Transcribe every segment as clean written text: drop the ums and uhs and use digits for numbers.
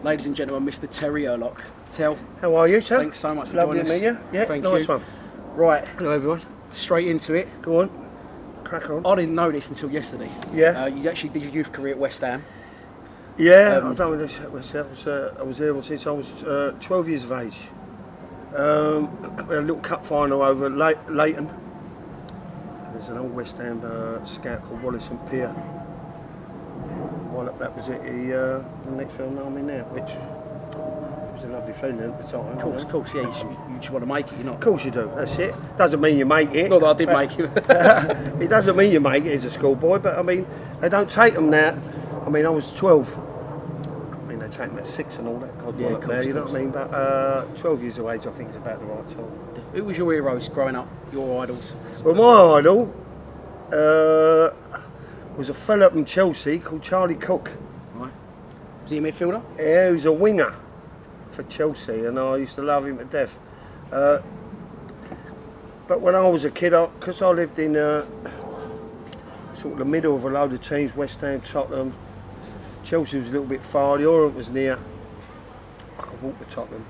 Ladies and gentlemen, Mr. Terry Hurlock. Tel. How are you, sir? Thanks so much for Lovely joining us. to meet you. Yeah, Thank nice you. one. Right, Hello, everyone. straight into it. Go on. Crack on. I didn't know this until yesterday. Yeah. You actually did your youth career at West Ham. Yeah, I've done this myself. I was there since I was 12 years of age. We had a little cup final over Leighton. There's an old West Ham scout called Wallace and Peer. Well, that was it. The next film I'm in now, which was a lovely feeling at the time. Of course, yeah. You just want to make it, you're not. Of course you do. That's it. Doesn't mean you make it. Not that I did make it. It doesn't mean you make it as a schoolboy, but I mean, they don't take them now. I mean, I was 12. I mean, they take them at 6 and all that. God, Yeah, now, you know what I mean? But 12 years of age, I think, is about the right time. Who was your heroes growing up? Your idols? Well, my idol was a fella from Chelsea called Charlie Cook. Right. Was he a midfielder? Yeah, he was a winger for Chelsea, and I used to love him to death. But when I was a kid, because I lived in sort of the middle of a load of teams, West Ham, Tottenham, Chelsea was a little bit far, the Orient was near. I could walk to Tottenham.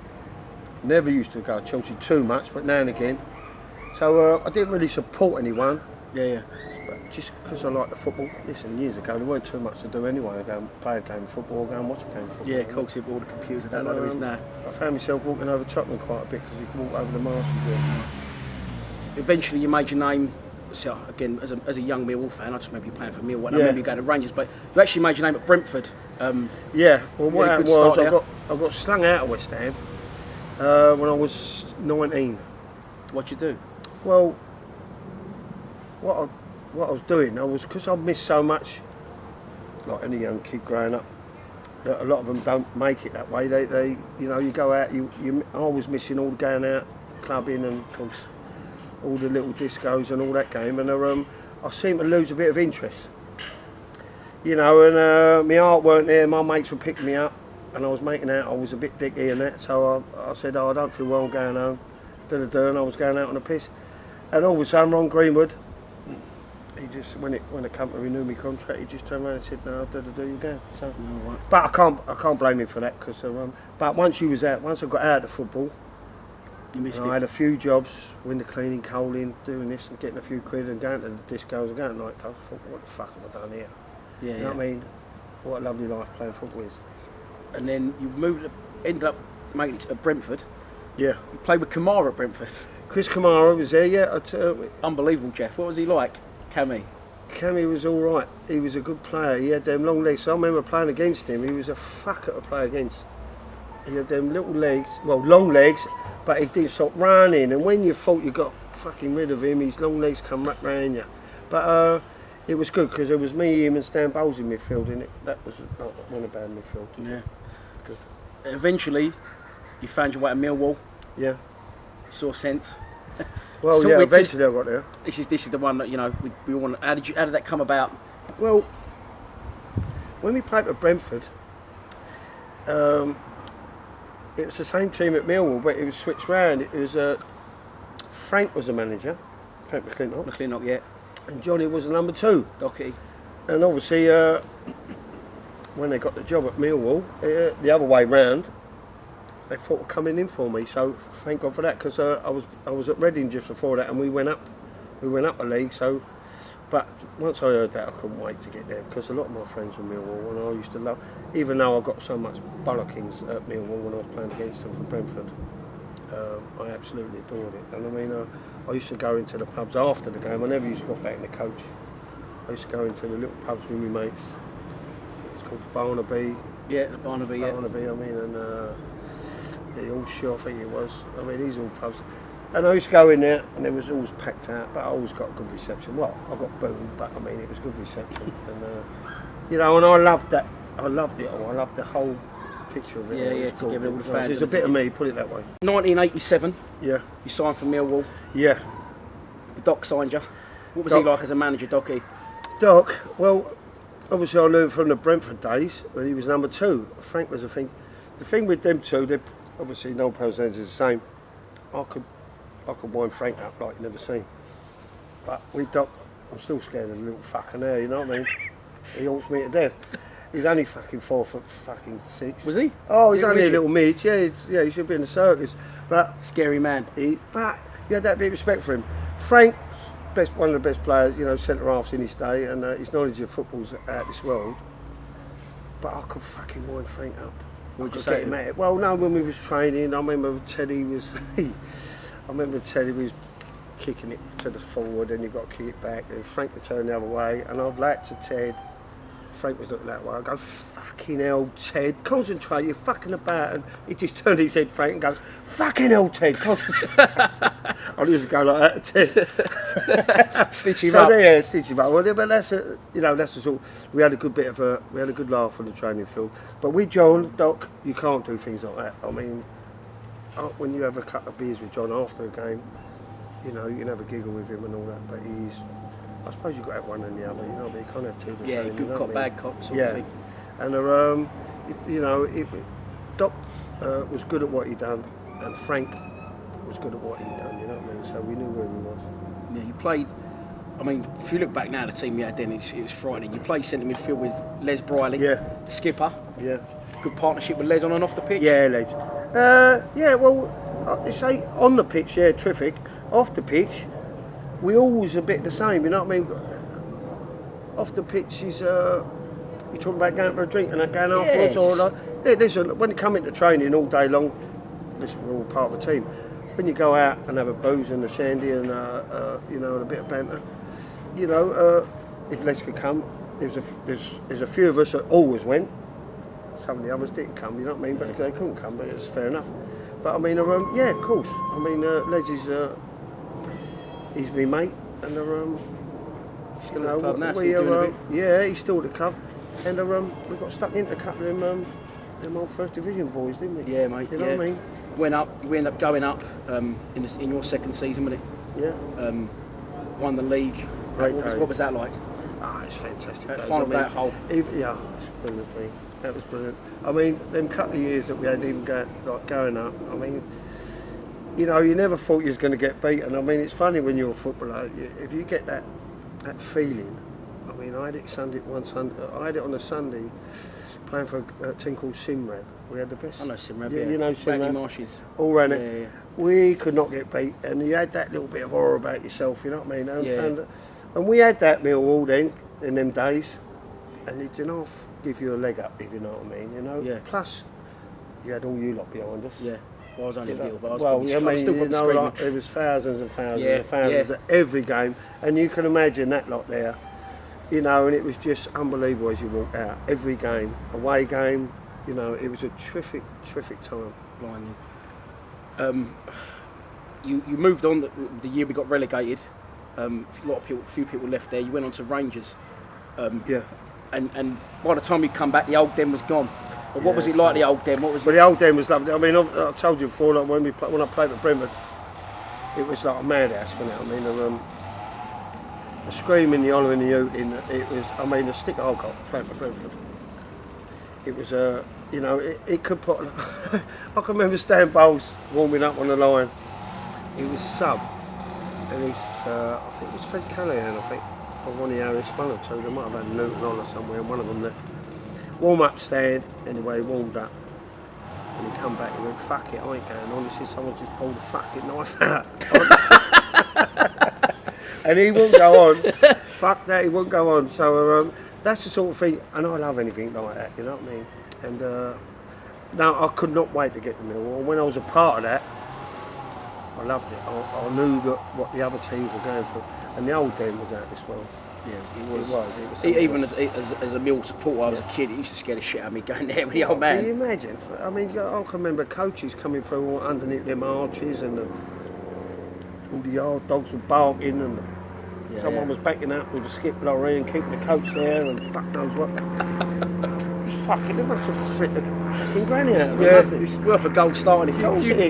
Never used to go to Chelsea too much, but now and again. So I didn't really support anyone. Yeah. But just because I like the football. Listen, years ago there weren't too much to do anyway. Go and play a game of football, go and watch a game of football. Yeah, of course, all the computers, I don't know there is now. I found myself walking over Tottenham quite a bit because you can walk over the marshes there. Eventually, you made your name. So again, as a young Millwall fan, I just remember you playing for Millwall. I Yeah. remember you going to Rangers, but you actually made your name at Brentford. Yeah, well, what happened was start I got slung out of West Ham when I was 19. What'd you do? Well, what I was doing, because I missed so much, like any young kid growing up, that a lot of them don't make it that way. They you go out, I was missing all the going out, clubbing, and of course all the little discos and all that game, and I seemed to lose a bit of interest. You know, and my heart weren't there. My mates were picking me up, and I was making out I was a bit dicky and that. So I said, I don't feel well, I'm going home. And I was going out on a piss, and all of a sudden Ron Greenwood, he just when it come to renew my contract, he just turned around and said, no, you go. So, right. but I can't blame him for that because but once I got out of football, You missed I it. had a few jobs, window cleaning, coaling, doing this and getting a few quid and going to the discos and going to nightclubs. I thought, what the fuck have I done here? Yeah, You know what I mean? What a lovely life playing football is. And then you ended up making it to Brentford. Yeah. You played with Kamara at Brentford. Chris Kamara was there, yeah. Unbelievable, Jeff. What was he like, Cammy? Cammy was all right. He was a good player. He had them long legs. So I remember playing against him. He was a fucker to play against. He had them little legs, well, long legs, but he didn't stop running. And when you thought you got fucking rid of him, his long legs come right round you. But it was good because it was me, him, and Stan Bowles in midfield, and that was not a bad midfield. Yeah. Good. Eventually, you found your way to Millwall. Yeah. Saw sense. Well, So yeah. we Eventually, I got there. This is the one that we want. How did that come about? Well, when we played at Brentford, it was the same team at Millwall, but it was switched round. It was Frank was the manager, Frank McClintock, McClintock, yeah. and Johnny was the number 2. Docky. And obviously, when they got the job at Millwall, the other way round, they thought of coming in for me. So thank God for that, because I was at Reading just before that, and we went up a league. So, but once I heard that, I couldn't wait to get there because a lot of my friends were Millwall, and I used to love. Even though I got so much bollockings at Millwall when I was playing against them for Brentford, I absolutely adored it. And I mean, I used to go into the pubs after the game. I never used to go back in the coach. I used to go into the little pubs with my mates. It's called Barnaby. Yeah, the Barnaby. Yeah. Barnaby, I mean, and the All Shore, I think it was. I mean, these all pubs. And I used to go in there, and it was always packed out, but I always got a good reception. Well, I got booed, but I mean, it was good reception. And and I loved that. I loved it all. I loved the whole picture of it. Yeah, yeah, to give it all the fans. It's a bit of me, put it that way. 1987. Yeah. You signed for Millwall. Yeah. The Doc signed you. What was Doc. he like as a manager, Docky? Doc, well, obviously I knew him from the Brentford days when he was number 2. Frank was the thing. The thing with them two, they obviously no personalities is the same. I could wind Frank up like you never seen. But with Doc, I'm still scared of the little fucker now, you know what I mean? He haunts me to death. He's only fucking 4'6". Was he? Oh, he's Yeah, only a midget. little midge. Yeah, he should be in the circus. But Scary man. but you had that bit of respect for him. Frank's one of the best players, centre halves in his day, and his knowledge of football's out this world. But I could fucking wind Frank up. What'd you I could say get to him him? at it. Well, no, when we was training, I remember Teddy was kicking it to the forward, and you got to kick it back, and Frank would turn the other way, and I'd like to Ted. Frank was looking that way. I go, fucking hell, Ted, concentrate, you're fucking about. And he just turned his head, Frank, and goes, fucking hell, Ted, concentrate. I used to go like that to Ted. Stitch him up. Yeah, stitch him up. Well, but that's the sort. We had a good laugh on the training field. But with John, Doc, you can't do things like that. I mean, when you have a couple of beers with John after a game, you can have a giggle with him and all that. But I suppose you've got to have one and the other, but you can't have two the Yeah, same. good cop, bad cop sort of thing. And Doc was good at what he done, and Frank was good at what he done. You know what I mean? So we knew where he was. Yeah, you played. I mean, if you look back now, the team you had then, it was frightening. You played centre midfield with Les Briley, the skipper. Yeah. Good partnership with Les on and off the pitch. Yeah, Les. They say on the pitch, terrific. Off the pitch, we always a bit the same. You know what I mean? Off the pitch is you talking about going for a drink and that going afterwards, or listen, when you come into training all day long, listen, we're all part of a team. When you go out and have a booze and a shandy and and a bit of banter, if Les could come, there's a few of us that always went. Some of the others didn't come, you know what I mean? But they couldn't come, but it's fair enough. But I mean, yeah, of course. I mean, Les is he's my mate, and Still at the club now, still doing a bit. yeah, he's still at the club, and we got stuck into a couple of them old first division boys, didn't we? Yeah, mate. You know what I mean? Went up. You ended up going up in your second season, wasn't it? Yeah. Won the league. What was that like? It's fantastic. That final day at Hull. Yeah, it's a brilliant thing. That was brilliant. I mean, them couple of years that we had even going up, I mean, you never thought you was going to get beaten. I mean, it's funny when you're a footballer, if you get that feeling. I mean, I had it one Sunday. I had it on a Sunday playing for a team called Simrad. We had the best. I know Simrad, You know Bagley Simrad? Marshes. All ran it. Yeah. We could not get beat, and you had that little bit of horror about yourself, you know what I mean? And we had that Millwall then, in them days, and it didn't give you a leg up, if you know what I mean, Yeah. Plus, you had all you lot behind us. Yeah. Well, I was only a little, but I was well, probably, I mean, I was still probably screaming. like, there was thousands and thousands Yeah, and thousands at every game, and you can imagine that lot there, and it was just unbelievable as you walked out. Every game, away game, it was a terrific time. Blinding. You moved on the year we got relegated. Few people left there. You went on to Rangers. Yeah. And by the time you come back, the old den was gone. But what was it like, the old den? What was Well, it? the old den was lovely. I mean, I told you before, like when I played at Brentford, it was like a madhouse, wasn't it? I mean, the screaming, the hollering, the hooting, it was, I mean, the stick I got playing for Brentford, it was, it could put, I can remember Stan Bowles warming up on the line. He was sub, and he's, I think it was Fred Callahan, or Ronnie Harris, one or two. They might have had Newton on or somewhere, and one of them there. Warm up stand, anyway, he warmed up. And he come back and went, fuck it, I ain't going on. He said, someone just pulled a fucking knife out. And he wouldn't go on. Fuck that, he wouldn't go on. So that's the sort of thing, and I love anything like that, you know what I mean? And now I could not wait to get to Millwall. When I was a part of that, I loved it. I knew what the other teams were going for. And the old den was out as well. Yes, It was even as a Mill supporter, I was a kid. It used to scare the shit out of me going there with the old man. Can you imagine? I mean, I can remember coaches coming through underneath them arches, and all the yard dogs were barking, and someone was backing up with a skip lorry and keeping the coach there, and fuck knows what. Fucking, they must have frittered fucking granny out. It's worth a goal starting if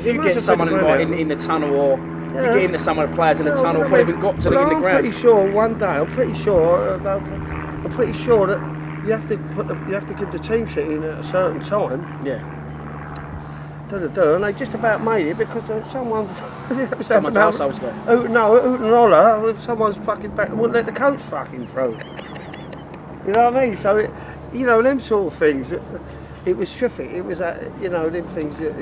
you get someone in the tunnel, or you get into some of the players in the tunnel before they even got to in the ground. I'm pretty sure one day. I'm pretty sure that you have to give the team sheet in at a certain time. Yeah. And they just about made it because someone's household's gone. Hooting and holler. Someone's fucking back and wouldn't let the coach fucking through. You know what I mean? So you know, them sort of things. It was terrific. It was, you know, them things that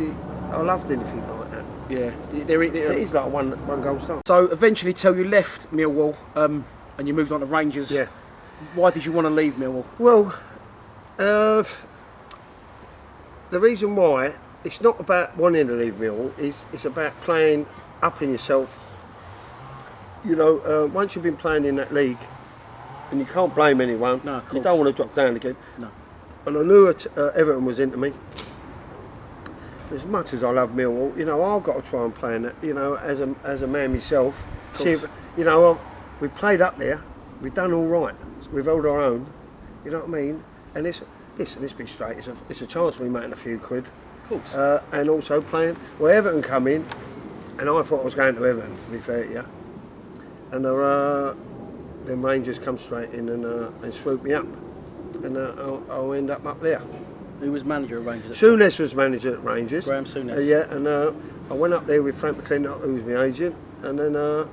I loved anything like that. Yeah, It is like a one goal start. So eventually, till you left Millwall and you moved on to Rangers. Yeah. Why did you want to leave Millwall? Well, the reason why it's not about wanting to leave Millwall. It's about playing up in yourself. You know, once you've been playing in that league, and you can't blame anyone. No, of course. You don't want to drop down again. No. And I knew Everton was into me. As much as I love Millwall, you know, I've got to try and play in it. You know, as a man myself. See if, you know, we played up there. We've done all right. We've held our own. You know what I mean? And let's be straight. It's a chance of me making a few quid. Of course. And also playing. Well, Everton come in, and I thought I was going to Everton. To be fair to you. And then Rangers come straight in and swoop me up, and I'll end up there. Who was manager of Rangers? Souness was manager at Rangers. Graham Souness. Yeah, and I went up there with Frank McClintock, who was my agent, and then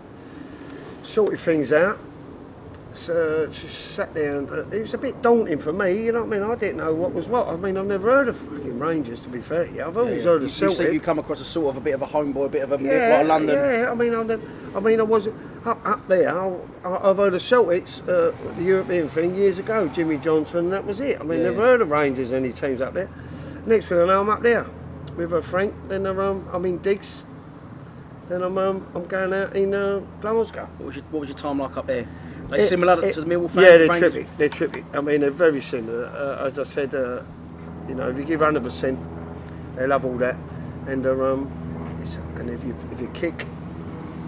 sorted things out. So just sat there, and it was a bit daunting for me. You know what I mean? I didn't know what was what. I mean, I've never heard of fucking Rangers, to be fair to you. I've always heard of Celtic. You come across as sort of a bit of a homeboy, a bit of a like London. Yeah, I mean, I was up there. I've heard of Celtics, the European thing, years ago. Jimmy Johnson, and that was it. I mean, never heard of Rangers, any teams up there. Next thing I know, I'm up there with Frank. Then I'm in digs. Then I'm going out in Glasgow. What was your time like up there? Like similar to the Millwall fans? Yeah, they're trippy. I mean, they're very similar. As I said, you know, if you give 100%, they love all that. And and if you kick,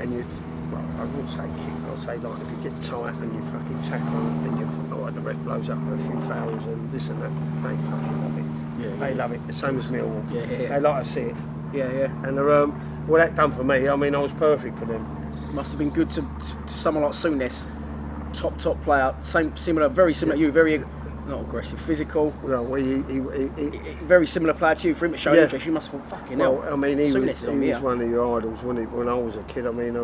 and you, well, I wouldn't say kick. I'll say like if you get tight and you fucking tackle and the ref blows up a few fouls and this and that, they fucking love it. Yeah, they love it. The same as Millwall. Yeah. They like to see it. Yeah. And what that done for me, I mean, I was perfect for them. Must have been good to someone like Souness, top player, very similar to you, very not aggressive, physical. Well, he very similar player to you. For him to show interest, you must have thought, fucking hell. Well, I mean, he was here. one of your idols when I was a kid. I mean, I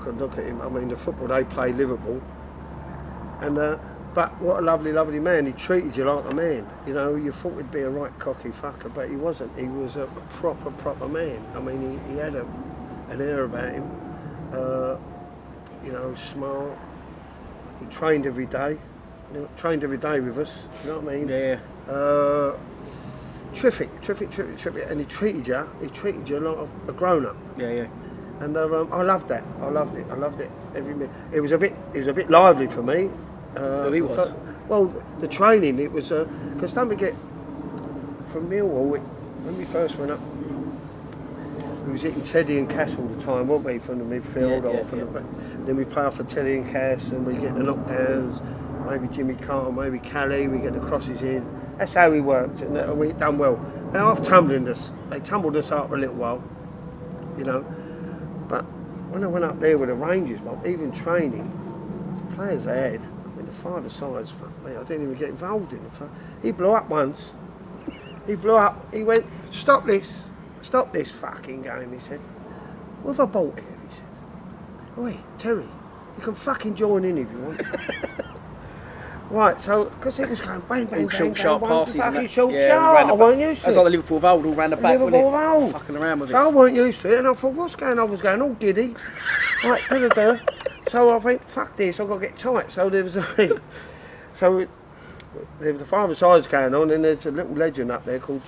could look at him. I mean, the football they played Liverpool, and but what a lovely man. He treated you like a man. You know, you thought he'd be a right cocky fucker, but he wasn't. He was a proper man. I mean, he had an air about him. You know, smart. He trained every day. You know, trained every day with us. You know what I mean? Yeah. Terrific. And he treated you like a grown up. Yeah. And I loved that. I loved it. Every minute. It was a bit lively for me. He was. Well, the training, it was because don't forget, from Millwall, when we first went up, we was hitting Teddy and Cass all the time, weren't we, from the midfield or from the back. Then we play off for Teddy and Cass, and we get the knockdowns. Maybe Jimmy Carter, maybe Callie. We get the crosses in. That's how we worked, and we done well. They half tumbled us. They tumbled us up for a little while, you know. But when I went up there with the Rangers, even training, the players they had. The five sides, fuck me, I didn't even get involved in it. He blew up once. He went, stop this fucking game, he said. What have I bought here, he said. Oi, Terry, you can fucking join in if you want. Right, so, because it was going bang, bang, all bang, short, sharp passes. Fucking short, sharp, I weren't used to it. That's like the Liverpool of old, all round the back, Liverpool of old. Fucking around with it. So I weren't used to it, and I thought, what's going on? I was going all giddy. Right, So I went, fuck this, I've got to get tight. So there was there was the five sides going on, and there's a little legend up there called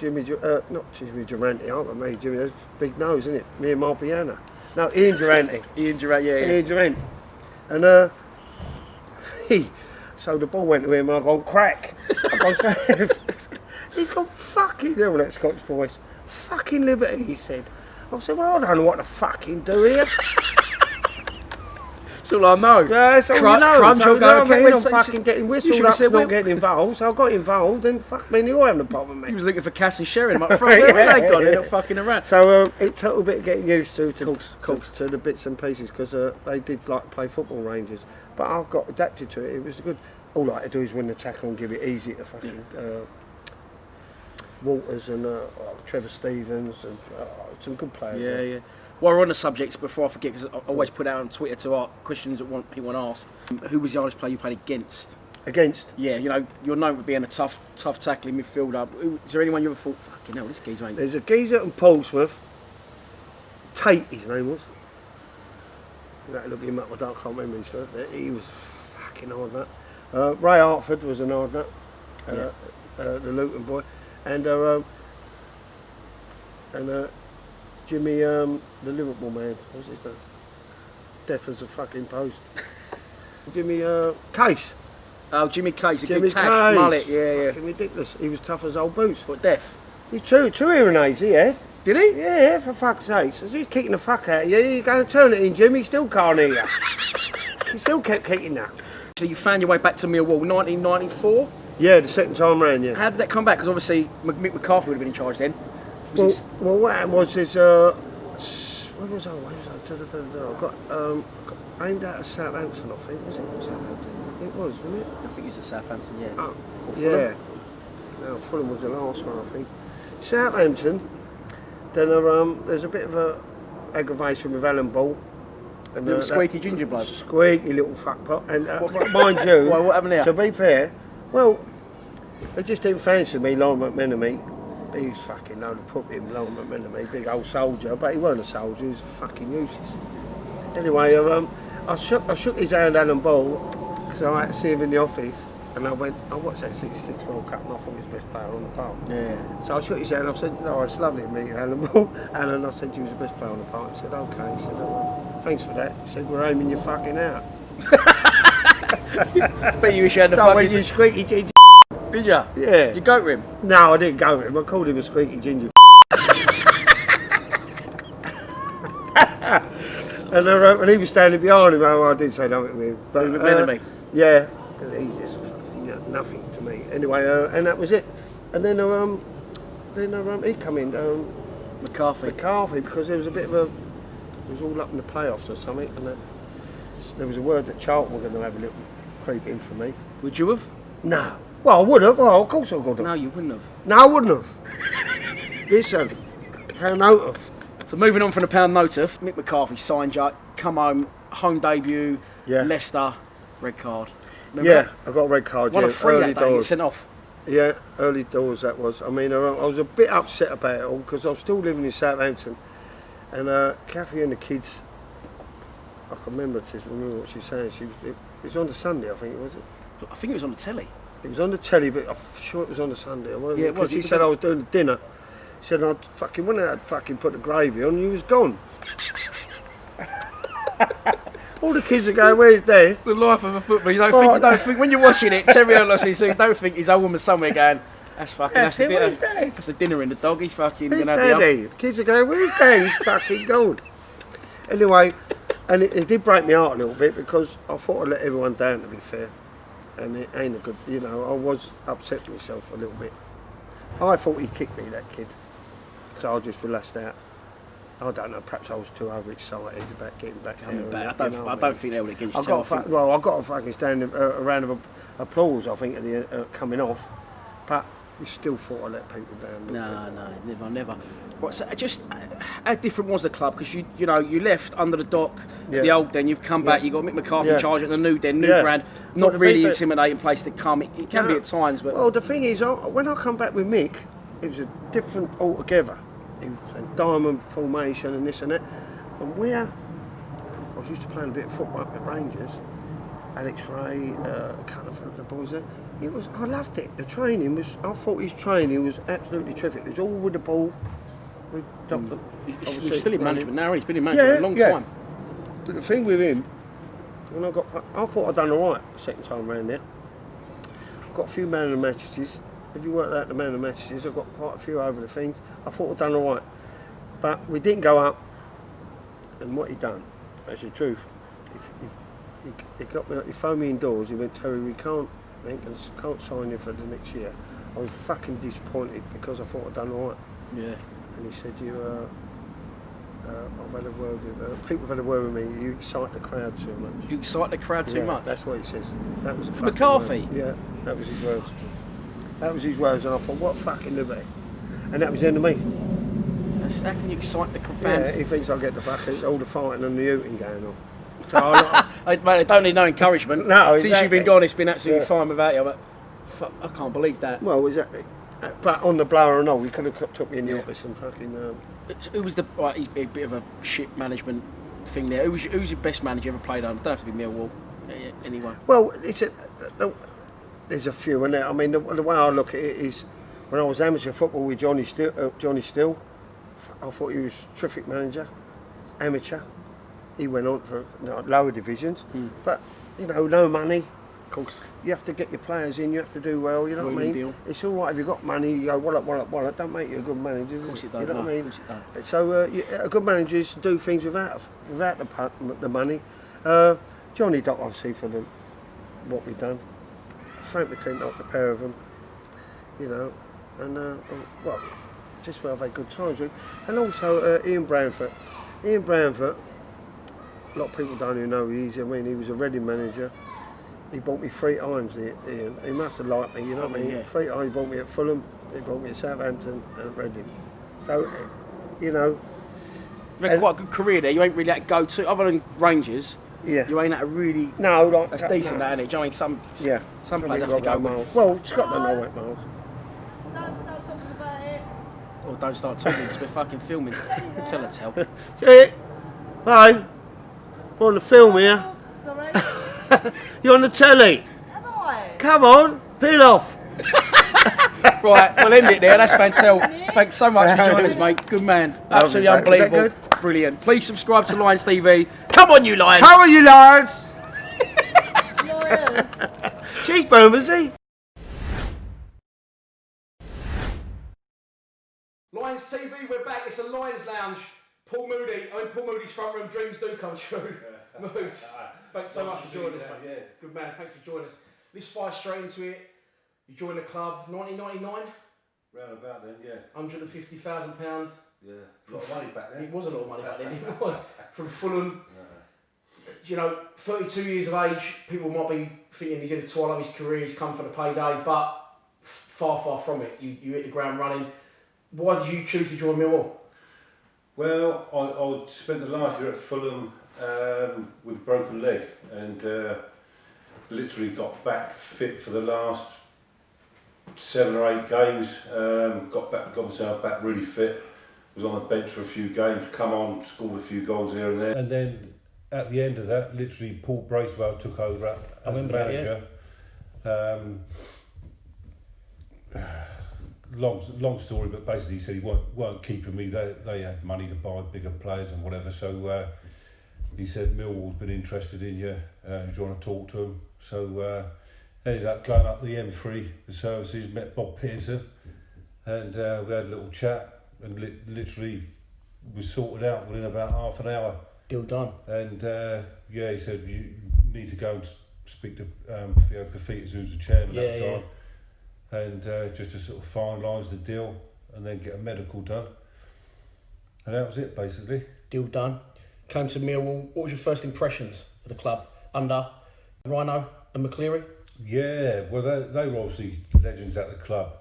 not Jimmy Durante, aren't I? Jimmy, that's big nose, isn't it? Me and Marpiana. No, Ian Durante. Ian Durante. And so the ball went to him, and I've gone crack. I've gone safe. He's gone fucking hell, that Scottish voice. Fucking liberty, he said. I said, well, I don't know what to fucking do here. That's all I know. Yeah, that's all you know. Crunch or go. I'm fucking getting whistled up, not getting involved. So I got involved, and fuck me, you're having a problem, mate. He was looking for Cass and Sherry up front. They got it, not fucking around. So it took a bit of getting used to the bits and pieces, because they did like to play football, Rangers. But I got adapted to it. It was good. All I had to do is win the tackle and give it easy to fucking Walters and Trevor Stevens and some good players. Yeah. While we're on the subject, before I forget, because I always put out on Twitter to our questions that people want asked, who was the hardest player you played against? Against? Yeah, you know, you're known for being a tough tackling midfielder. Is there anyone you ever thought, fucking hell, this geezer ain't... There's a geezer in Portsmouth. Tate, his name was. You have to look him up, I can't remember his first name. He was fucking hard nut. Ray Hartford was an hard nut. The Luton boy. And Jimmy, the Liverpool man, what's his name? Deaf as a fucking post. Jimmy Case. Oh, Jimmy Case, a Jimmy good tack, Case. mullet, yeah. Fucking ridiculous. He was tough as old boots. What, deaf? He's two hearing aids, he had. Did he? Yeah, for fuck's sake. So he's kicking the fuck out of you. You go and turn it in, Jimmy, he still can't hear you. He still kept kicking that. So you found your way back to Millwall, 1994? Yeah, the second time round, yeah. How did that come back? Because obviously Mick McCarthy would have been in charge then. Well, what happened was where was I? I got aimed out of Southampton, I think. Was it Southampton? It was, wasn't it? I think he was at Southampton, yeah. Oh, Fulham? yeah. No, Fulham was the last one, I think. Southampton. Then there's a bit of a aggravation with Alan Ball. And, Little squeaky ginger bloke. Squeaky little fuckpot. And mind you, what happened there? to be fair, well, they just didn't fancy me, Lauren McMenemy. He was fucking known to put him, Lauren McMenemy, big old soldier, but he weren't a soldier, he was fucking useless. Anyway, I shook his hand, Alan Ball, because I had to see him in the office, and I went, I watched that 66 World Cup and I thought he was the best player on the park. Yeah. So I shook his hand, I said, oh, it's lovely to meet you, Alan Ball. Alan, I said, you was the best player on the park. He said, okay. He said, oh, thanks for that. He said, we're aiming you fucking out. But you wish you had the So fucking... when you squeaky ginger. Did you? Yeah. You goat rim? No, I didn't go with him. I called him a squeaky ginger. and he was standing behind him. Oh, I did say nothing with him. But, McMenemy? Yeah. He's just nothing to me. Anyway, and that was it. And then he come in, McCarthy, because there was a bit of a... It was all up in the playoffs or something. And there was a word that Charlton were going to have a little creep in for me. Would you have? No. Well, I would have. Well, of course I would have. No, you wouldn't have. No, I wouldn't have. Listen, pound note of. So moving on from the pound notice, Mick McCarthy signed you, come home debut, Yeah. Leicester, red card. Remember Yeah, that? I got a red card. One Yeah, of three early that day, you doors. sent off. Yeah, early doors that was. I mean, I was a bit upset about it all because I was still living in Southampton, and Kathy and the kids. I can remember what she was saying. It was on the Sunday, I think it was. I think it was on the telly. It was on the telly, but I'm sure it was on the Sunday. Yeah, it was. She said I was doing the dinner. She said I'd fucking when I'd fucking put the gravy on, you was gone. All the kids are going, where's Dad? The life of a footballer. You don't think when you're watching it, Terry Hurlock, so you don't think his old woman somewhere going, that's fucking, that's the dinner. That's the dinner in the dog. He's fucking Where's gonna have Daddy? The kids are going, where's Dad? He's fucking gone. Anyway, and it did break my heart a little bit because I thought I'd let everyone down, to be fair. And it ain't a good, I was upset with myself a little bit. I thought he kicked me, that kid. So I just relaxed out. I don't know, perhaps I was too overexcited about getting back Coming there. back. I don't think they would against you. I got a fucking standing a round of applause, I think, at the coming off. But we still thought I let people down. No, never. What, so just how different was the club? Because you left under the dock, the old den. You've come back. You got Mick McCarthy in charge at the new den, new brand. Not really intimidating place to come. It can be at times, but well, the thing is, when I come back with Mick, it was a different altogether. It was a diamond formation and this and that. And I was used to playing a bit of football up at Rangers. Alex Ray, a couple of the boys there. I loved it. The training was. I thought his training was absolutely terrific. It was all with the ball. With Dr. He's still in management now. He's been in management a long time. But the thing with him, when I thought I'd done all right the second time round there. Got a few man of the matches. If you worked out the man of the matches, I got quite a few over the things. I thought I'd done all right, but we didn't go up. And what he done, that's the truth. He phoned me indoors. He went, Terry, we can't sign you for the next year. I was fucking disappointed because I thought I'd done all right. Yeah. And he said, I've had a word with people have had a word with me. You excite the crowd too much. You excite the crowd too much. That's what he says. That was a McCarthy. Word. Yeah, that was his words. That was his words, and I thought, what fucking liberty. And that was the end of me. How can you excite the fans? Yeah, he thinks I'll get the fucking all the fighting and the hooting going on. So Mate, they don't need no encouragement. No, Since exactly. you've been gone, it's been absolutely fine without you. But fuck, I can't believe that. well, exactly. But on the blower and all, he could have took me in the office and fucking. Who was the right? He's a bit of a shit management thing there. Who's your best manager you ever played on? Don't have to be Millwall. Anyone. Well, there's a few in there. I mean, the way I look at it is, when I was amateur football with Johnny Still, I thought he was a terrific manager, amateur. He went on for lower divisions, but no money. Of course. You have to get your players in. You have to do well. You know what I mean? Deal. It's all right if you've got money. You go well. Don't make you a good manager. Of course it don't. You know what I mean? Of course it don't. So a good manager is to do things without the money. Johnny Dock, obviously, for what we've done. Frank McClintock, the pair of them, and just where I've had good times with. And also Ian Branford. Ian Branford, a lot of people don't even know who he is. I mean, he was a Reading manager. He bought me 3 times, Ian. He must have liked me, you know what I mean? Yeah. 3 times he bought me at Fulham, he bought me at Southampton and at Reading. So, You've had quite a good career there. You ain't really had to go to, other than Rangers. Yeah. You ain't had to really. No, like That's decent, that, isn't it? Do you know what I mean? Some players have to go miles. with. Well, Scotland I went miles. Don't start talking about it. Or don't start talking because we're fucking filming. Tell a tell. See? Hi. We're on the film here. Sorry? You're on the telly. Am I? Come on, peel off. Right, we'll end it there. That's fantastic. Thanks so much for joining us, mate. Good man. Absolutely mate. Is that unbelievable. Brilliant. Please subscribe to Lions TV. Come on, you Lions. How are you, lads? Lawyers. She's Bermondsey. Lions TV, we're back. It's a Lions Lounge. Paul Moody's front room dreams do come true. Mood. Thanks so much for joining us, mate. Yeah. Good man. Thanks for joining us. Let's fire straight into it. You joined the club 1999. Round about then, yeah. £150,000. Yeah. A lot of money back then. It was a lot of money back then. It was from Fulham. 32 years of age. People might be thinking he's in the twilight of his career. He's come for the payday, but far, far from it. You hit the ground running. Why did you choose to join Millwall? Well, I spent the last year at Fulham with a broken leg, and literally got back fit for the last 7 or 8 games. Got myself back really fit. Was on the bench for a few games. Come on, scored a few goals here and there. And then at the end of that, literally Paul Bracewell took over as manager. Long story, but basically he said he weren't keeping me. They had money to buy bigger players and whatever. So he said Millwall's been interested in you. Do you want to talk to them? So ended up going up the M3, the services, met Bob Pearson, and we had a little chat, and literally was sorted out within about half an hour. Deal done. And he said you need to go and speak to Theo Pafitas, who was the chairman at the time. And just to sort of finalise the deal and then get a medical done. And that was it, basically. Deal done. Came to Millwall. What was your first impressions of the club under Rhino and McCleary? Yeah, well, they were obviously legends at the club.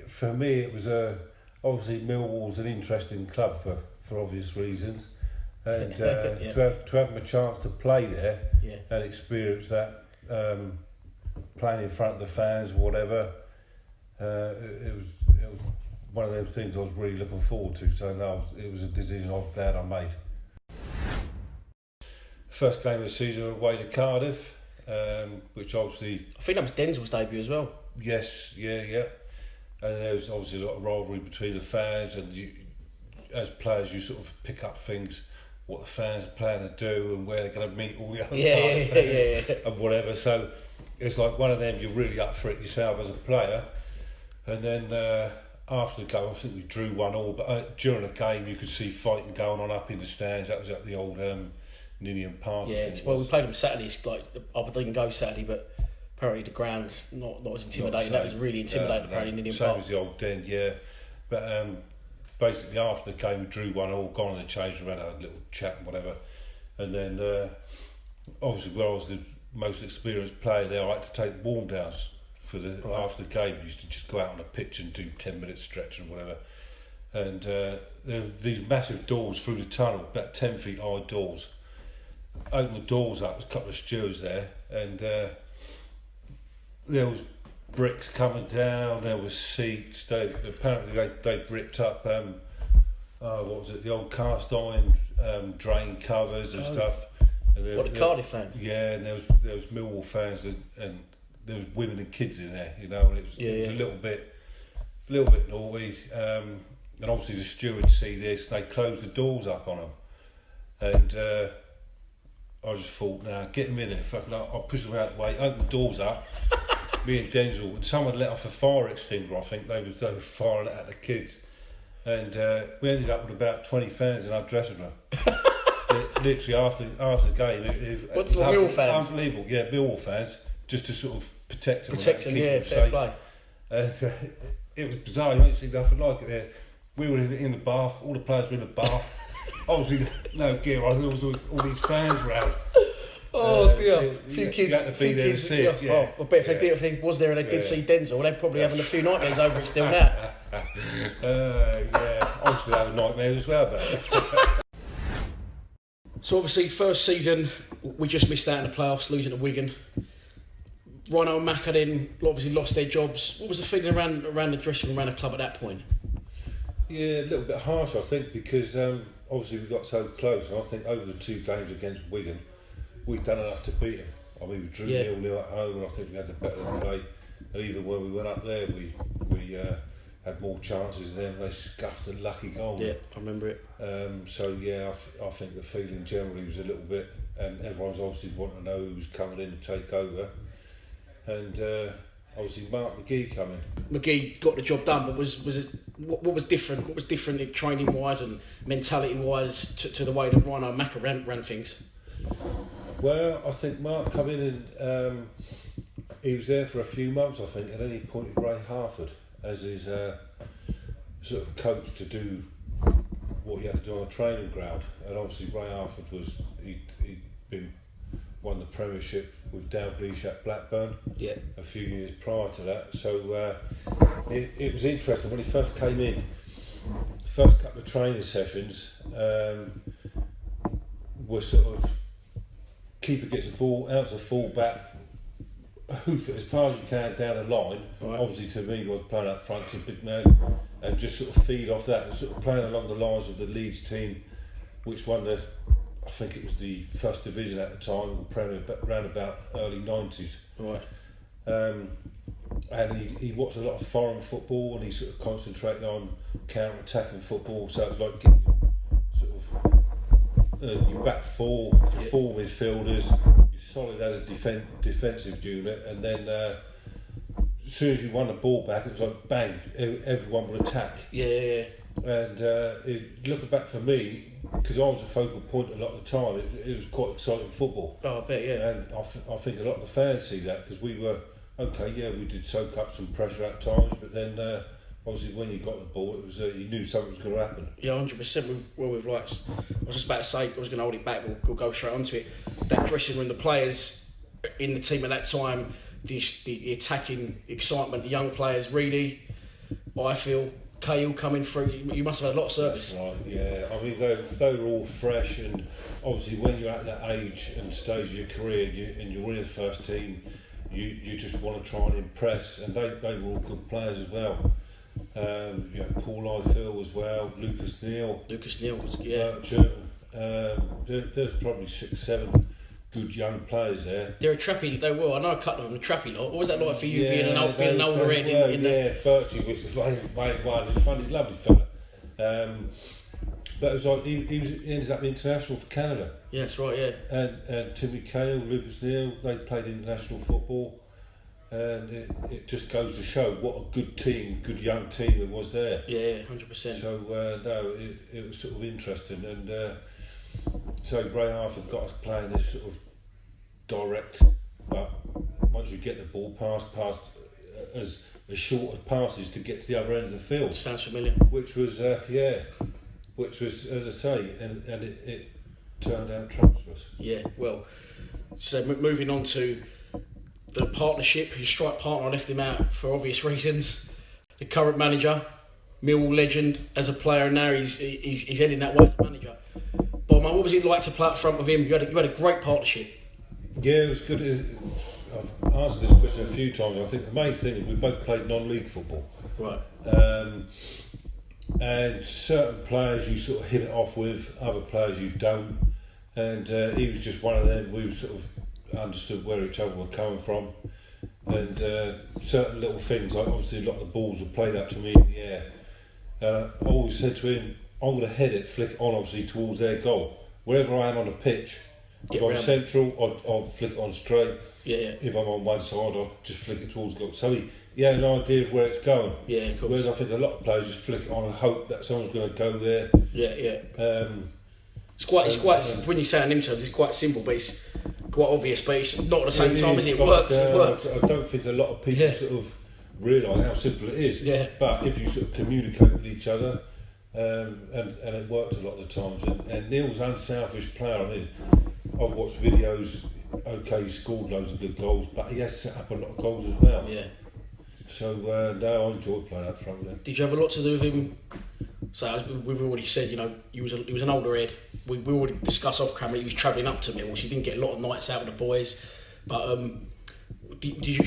For me, it was obviously Millwall's an interesting club for obvious reasons. And to have them a chance to play there and experience that, playing in front of the fans, whatever, it was one of those things I was really looking forward to. So no, it was a decision I was glad I made. First game of the season away to Cardiff, which obviously I think that was Denzel's debut as well. yes, yeah, and there was obviously a lot of rivalry between the fans, and you, as players, you sort of pick up things, what the fans are planning to do and where they're going to meet all the other fans and whatever. So it's like one of them, you're really up for it yourself as a player. And then after the game, I think we drew 1-1, but during the game you could see fighting going on up in the stands. That was at the old Ninian Park. Yeah, well, we played them Saturday, like Aberdeen go Saturday, but apparently the ground not as intimidating. That was really intimidating, apparently, Ninian Park. Same as the old Den, yeah. But basically after the game we drew 1-1, gone in the change room, had a little chat and whatever. And then obviously where I was the most experienced player there, I had to take warm downs for after the game. We used to just go out on the pitch and do 10-minute stretch and whatever. and there were these massive doors through the tunnel, about 10 feet high doors. Open the doors up, there's a couple of stewards there, and there was bricks coming down, there was seats. Apparently they'd ripped up what was it, the old cast iron drain covers and stuff. And What, the Cardiff fans? Yeah, and there was Millwall fans, and there was women and kids in there, you know, and it was a little bit naughty. And obviously the stewards see this, they close the doors up on them, and I just thought, get them in there. I'll push them out the way, open the doors up. Me and Denzel, and someone let off a fire extinguisher. I think they were firing it at the kids, and we ended up with about 20 fans in our dressing room. Literally after the game, What's the Millwall fans? Unbelievable, yeah, Millwall fans, just to sort of protect them, yeah, fair safe. play. It was bizarre. You ain't seen nothing like it there. We were in the bath. All the players were in the bath. Obviously, no gear. There was all these fans around. Oh dear, a few kids. You had to be there to see it. Yeah. I bet if they was there and they did see Denzel, they're probably having a few nightmares over it still now. Yeah, obviously I have nightmares as well about it. So obviously, first season we just missed out in the playoffs, losing to Wigan. Rhino and Macca then obviously lost their jobs. What was the feeling around the dressing room, around the club at that point? Yeah, a little bit harsh, I think, because obviously we got so close, and I think over the 2 games against Wigan, we'd done enough to beat them. I mean, we drew 0-0 at home, and I think we had the better play. And even when we went up there, we had more chances than them. They scuffed a lucky goal. Yeah, I remember it. So yeah, I think the feeling generally was a little bit, and everyone's obviously wanting to know who's coming in to take over. And obviously Mark McGee coming. McGee got the job done, but was it what was different? What was different in training wise and mentality wise to the way that Rhino and Macca ran things? Well, I think Mark come in and he was there for a few months, I think, and then he appointed Ray Harford as his sort of coach to do what he had to do on the training ground. And obviously Ray Harford he'd won the Premiership with Dalglish at Blackburn a few years prior to that. So it was interesting when he first came in. The first couple of training sessions were sort of keeper gets the ball out to full back, hoof it as far as you can down the line. Right. Obviously to me was playing up front to big man and just sort of feed off that and sort of playing along the lines of the Leeds team, which won the, I think it was the first division at the time, in the Premier, around about early 90s. Right. And he watched a lot of foreign football, and he sort of concentrated on counter-attacking football. So it's like getting sort of your back four midfielders, you're solid as a defensive unit, and then as soon as you won the ball back, it was like bang, everyone would attack. Yeah. And looking back for me, because I was a focal point a lot of the time, it was quite exciting football. Oh, I bet, yeah. And I think a lot of the fans see that, because we were, we did soak up some pressure at times, but then obviously when you got the ball, it was you knew something was going to happen. Yeah, 100%. With like, I was just about to say, I was going to hold it back, but we'll go straight onto it. That dressing room, the players in the team at that time, the attacking excitement, the young players, Reedy, I feel, Cahill coming through, you must have had a lot of service. That's right, yeah. I mean, they were all fresh, and obviously when you're at that age and stage of your career and you're in the first team, you just want to try and impress, and they were all good players as well. Paul Ifill as well, Lucas Neal was, there's probably 6-7 good young players there. They're a trappy. They were. I know a couple of them. A trappy lot. What was that like for you, being an older head? Bertie was the main one. He's funny, lovely fella. But it was like he ended up international for Canada. Yeah, that's right. Yeah. And Timmy Cahill, Lucas Neal, they played international football, and it just goes to show what a good team, good young team it was there. Yeah, 100%. So it was sort of interesting, and so Ray Harford got us playing this sort of direct, but once you get the ball past as short as passes to get to the other end of the field. Sounds familiar. Which was as I say, and it turned out trumps. Yeah, well, so moving on to the partnership, his strike partner, I left him out for obvious reasons. The current manager, Millwall legend as a player, and now he's heading that way as a manager. But what was it like to play up front with him? You had a great partnership. Yeah, it was good. I've answered this question a few times. I think the main thing is we both played non-league football. Right. And certain players you sort of hit it off with, other players you don't. And he was just one of them. We sort of understood where each other were coming from. And certain little things, like obviously a lot of the balls were played up to me in the air. And I always said to him, I'm going to head it, flick it on obviously towards their goal. Wherever I am on the pitch, if I'm central, I'll flick it on straight. Yeah. If I'm on one side, I'll just flick it towards the goal. So he had an idea of where it's going. Yeah, of course. Whereas I think a lot of players just flick it on and hope that someone's going to go there. Yeah. It's quite when you say it in them terms, it's quite simple, but it's quite obvious. But it's not at the same time, is it? It works. I don't think a lot of people sort of realise how simple it is. Yeah. But if you sort of communicate with each other, and it worked a lot of the times. And Neil's an unselfish player. I mean, I've watched videos. Okay, he scored loads of good goals, but he has set up a lot of goals as well. Yeah. So no, I enjoyed playing up front with him. Did you have a lot to do with him? So as we've already said, you know, he was an older head. We already discussed off camera. He was travelling up to Millwall. So he didn't get a lot of nights out with the boys. But did you?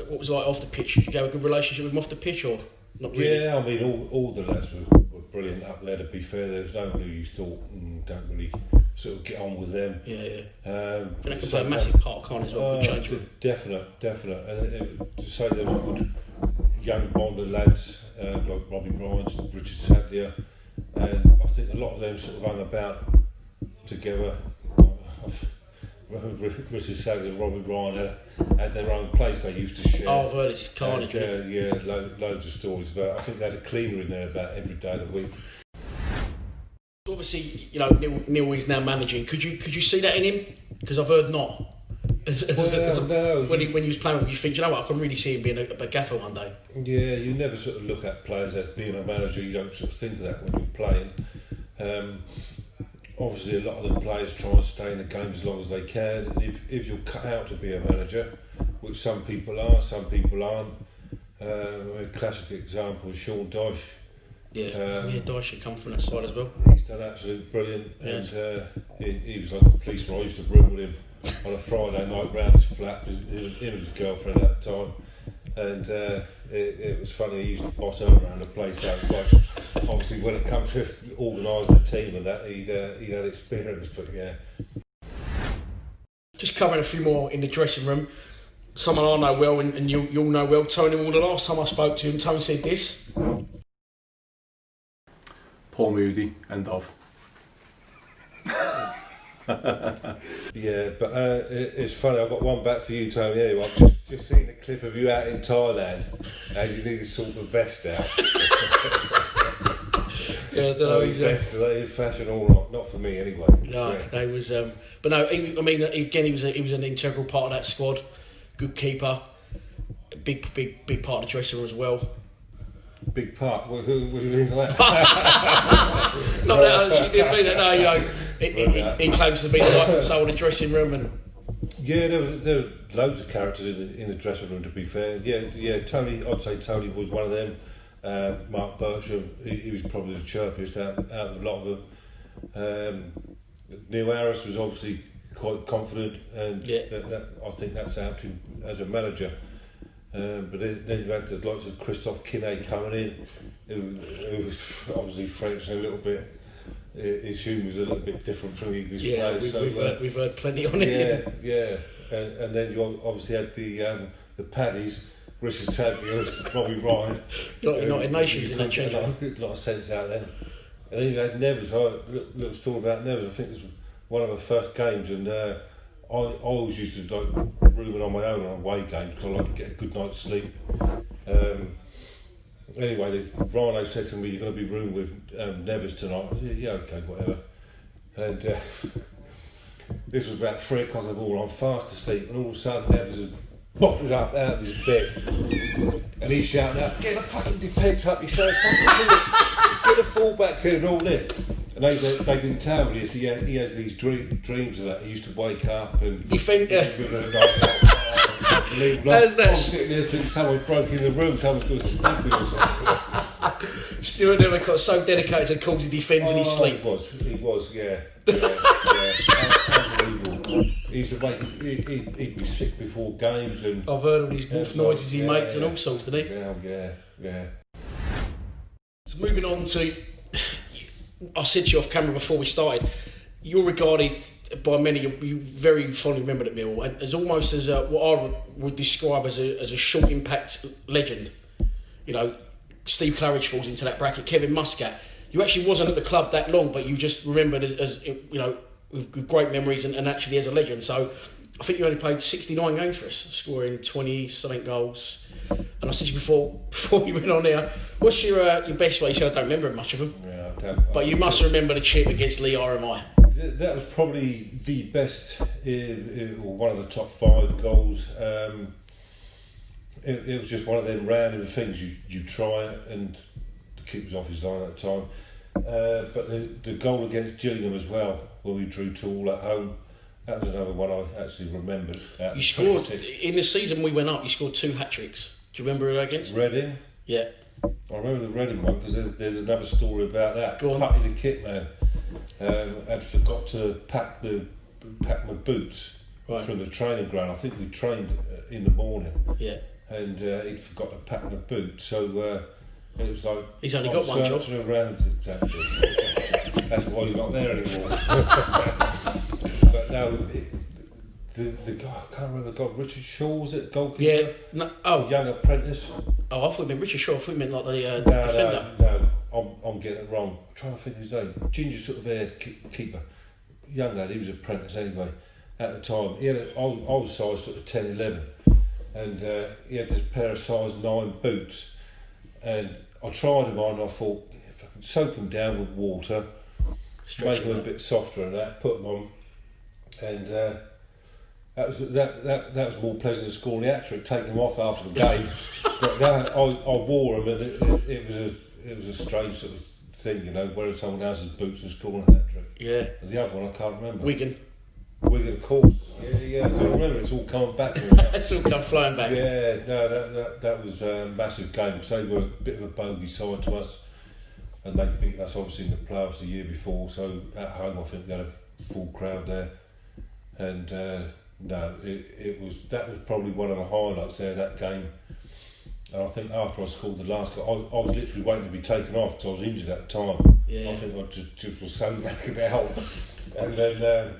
What was it like off the pitch? Did you have a good relationship with him off the pitch, or not really? Yeah, I mean, all the lads were brilliant up there. To be fair, there was nobody who you thought don't really sort of get on with them. Yeah. And that can play a massive part, can't it, as well? Good change. Definite. And to say there were good young bonded lads like Robbie Bryant, Richard Sadlier, and I think a lot of them sort of hung about together. Richard Sadlier and Robbie Bryant had their own place they used to share. Oh, I've heard it's carnage. Loads of stories about it. I think they had a cleaner in there about every day of the week. Obviously, you know, Neil is now managing. Could you see that in him? Because I've heard not. No. When he was playing, you think, you know what, I can really see him being a gaffer one day. Yeah, you never sort of look at players as being a manager. You don't sort of think of that when you're playing. Obviously, a lot of the players try and stay in the game as long as they can. And if you're cut out to be a manager, which some people are, some people aren't. A classic example is Sean Dyche. Yeah, Dyche should come from that side as well. He's done absolutely brilliant, yes. And he was like a policeman. I used to room with him on a Friday night round his flat. Him and his girlfriend at the time, and it was funny. He used to boss her around the place outside. Obviously, when it comes to organising the team and that, he'd had experience, but yeah. Just covering a few more in the dressing room. Someone I know well, and you'll know well, Tony. Well, the last time I spoke to him, Tony said this. Paul Moody and Dove. Yeah, but it's funny. I've got one back for you, Tony. Anyway, I've just seen a clip of you out in Thailand, and you need to sort the vest out. Yeah, I don't know. He's vest, in fashion, all right. Not for me, anyway. No, yeah. They was. But no, he was an integral part of that squad. Good keeper, big part of the dressing room as well. Big part. What do you mean by that? Not that she didn't mean it. No, you know, he claims to be the life and soul of the dressing room, and yeah, there were loads of characters in the dressing room. To be fair, yeah. Tony, I'd say Tony was one of them. Mark Bertram, he was probably the chirpiest out of a lot of them. Neil Harris was obviously quite confident, and I think that's helped him as a manager. But then you had the likes of Christophe Kinney coming in, who was obviously French and a little bit. His humour was a little bit different from the English players. We've heard plenty on it. Yeah. And then you obviously had the Paddies, Richard Sadlier, Robbie Ryan. United Nations in that change. A lot of sense out there. And then you had Nevers. A little story about Nevers. I think this was one of the first games, and I always used to like rooming on my own on away games because I like to get a good night's sleep. Anyway, Rhino said to me, "You're going to be rooming with Nevers tonight." I said, "Yeah, okay, whatever." And this was about 3 o'clock in the morning. I'm fast asleep, and all of a sudden Nevers had popped it up out of his bed, and he's shouting out, "Get the fucking defence up, you son! Get the fullbacks in and all this." And they didn't tell me this. He has these dreams of that. He used to wake up and defend. I'm sitting there thinking someone broke in the room, someone's going to stab me or something. Stuart never got so dedicated to the cause he defends in his sleep. He was, yeah. Unbelievable. He'd be sick before games, and I've heard all these wolf noises he makes and all sorts, didn't he? Yeah. So moving on to, I said to you off camera before we started, you're regarded by many, you very fondly remembered at Millwall, and as almost as what I would describe as a short impact legend. You know, Steve Claridge falls into that bracket, Kevin Muscat. You actually wasn't at the club that long, but you just remembered as you know, with great memories and actually as a legend. So I think you only played 69 games for us, scoring 20-something goals. And I said to you before we went on here, what's your best way? You said I don't remember much of them. Yeah, I don't. But you must remember the chip against Lee RMI. That was probably the best, or one of the top 5 goals. It was just one of them random things you try it, and the keeper was off his line at the time. But the goal against Gillingham as well, when we drew 2-2 at home, that was another one I actually remembered. You scored in the season we went up. You scored 2 hat-tricks. Do you remember it against Reading? Yeah. I remember the Reading one because there's another story about that. Go on. Putty the kit man had forgot to pack my boots from the training ground. I think we trained in the morning. Yeah. And he'd forgot to pack my boots, so it was like he's only got one job. Around exactly. That's why he's not there anymore. But no, the guy, I can't remember the guy, Richard Shaw, was it, goalkeeper? Yeah. No, young apprentice. Oh, I thought it meant Richard Shaw. I thought it meant like the defender. No, I'm getting it wrong. I'm trying to think of his name. Ginger sort of haired keeper. Young lad, he was apprentice anyway. At the time, I was size sort of 10, 11. And he had this pair of size 9 boots, and I tried them on. I thought if I can soak them down with water, make them a bit softer, and that, put them on, and that was more pleasant than scoring the hat-trick, taking them off after the game. But I wore them, and it was a strange sort of thing, you know, wearing someone else's boots and scoring a hat-trick. Yeah. And the other one I can't remember. Wigan, of course. Yeah, I don't remember. It's all coming back. It's all come flying back. Yeah, no, that was a massive game because they were a bit of a bogey side to us, and they beat us obviously in the playoffs the year before. So at home, I think they had a full crowd there, and that was probably one of the highlights there, that game. And I think after I scored the last goal, I was literally waiting to be taken off because I was injured at the time. Yeah. I think I just was so knackered out, and then.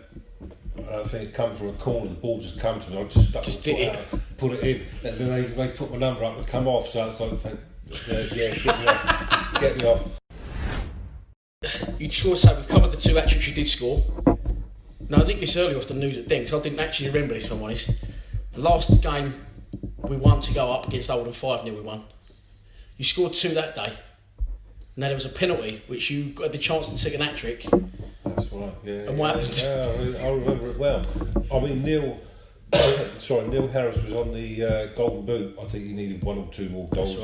I think it come from a corner, the ball just come to me, I just stuck my foot out, put it in, and then they put my number up and come off, so it's like, get me off. You scored, so we've covered the 2 hat-tricks you did score. Now I nicked this earlier off the news at Deng, because I didn't actually remember this, if I'm honest. The last game we won to go up against Oldham, 5-0 we won. You scored 2 that day. Now there was a penalty, which you got the chance to take an hat-trick. That's right, yeah. And what happened? Yeah, I remember it well. I mean, Neil Harris was on the Golden Boot. I think he needed 1 or 2 more goals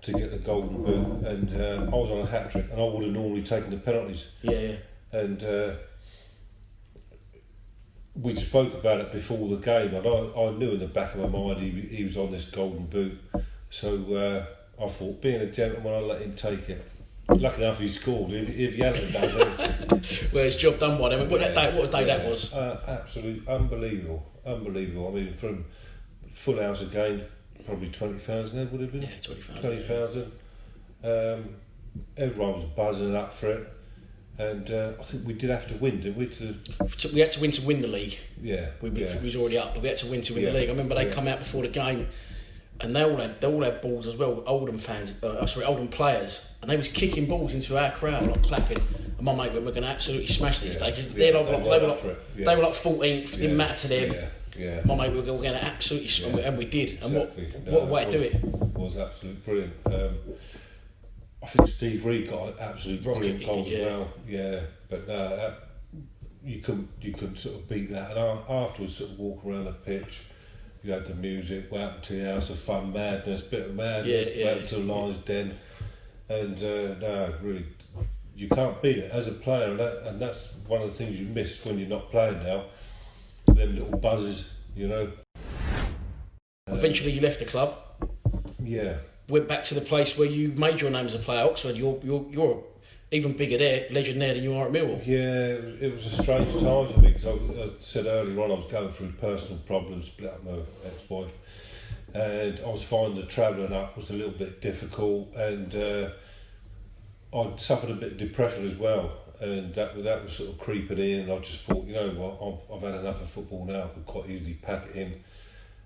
to get the Golden Boot, and I was on a hat-trick, and I would have normally taken the penalties. Yeah. And we spoke about it before the game, and I knew in the back of my mind he was on this Golden Boot, so I thought, being a gentleman, I'll let him take it. Lucky enough he scored. If he hadn't done it, well, it's job done by them. What a day that was. Absolutely unbelievable. I mean, from full house again, probably 20,000 there would have been. Yeah, 20,000. Everyone was buzzing up for it, and I think we did have to win, didn't we? We had to win the league. Yeah. We was already up, but we had to win the league. I remember they come out before the game. And they all had balls as well. Oldham players, and they was kicking balls into our crowd, like clapping. And my mate went, "We're going to absolutely smash this day," because they were like 14th. Didn't matter to them. Yeah. My mate, we were going to absolutely smash, and we did. And what a way to do it. Was absolutely brilliant. I think Steve Reed got an absolute brilliant goal as well. Yeah, but you couldn't sort of beat that. And afterwards, sort of walk around the pitch. You had the music, went up to the House of Fun, madness, bit of madness, went to the Lions Den, and really, you can't beat it as a player, and that's one of the things you miss when you're not playing now. Them little buzzes, you know. Eventually, you left the club. Yeah. went back to the place where you made your name as a player, Oxford. You're even bigger there, legend there than you are at Millwall. Yeah, it was a strange time for me because I said earlier on I was going through personal problems, split up my ex-wife, and I was finding the travelling up was a little bit difficult, and I'd suffered a bit of depression as well, and that was sort of creeping in, and I just thought, you know what, I've had enough of football now, I could quite easily pack it in.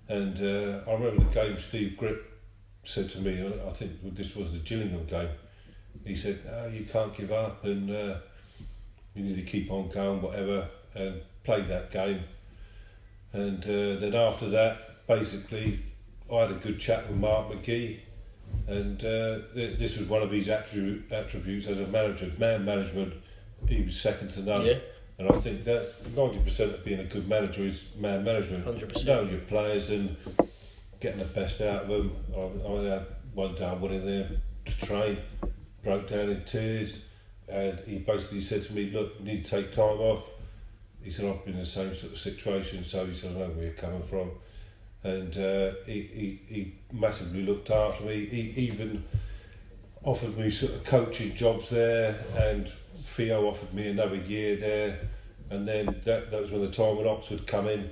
And I remember the game Steve Grip said to me, I think this was the Gillingham game, he said, no, you can't give up, and you need to keep on going, whatever, and played that game. And then after that, basically, I had a good chat with Mark McGee, and this was one of his attributes as a manager, man management. He was second to none. Yeah. And I think that's 90% of being a good manager is man management. 100%. Knowing your players and getting the best out of them. I had one day I went in there to train, broke down in tears, and he basically said to me, look, you need to take time off. He said, I've been in the same sort of situation, so he said, I know where you're coming from. And he massively looked after me. He even offered me sort of coaching jobs there, and Theo offered me another year there, and then that was when the time when Oxford come in.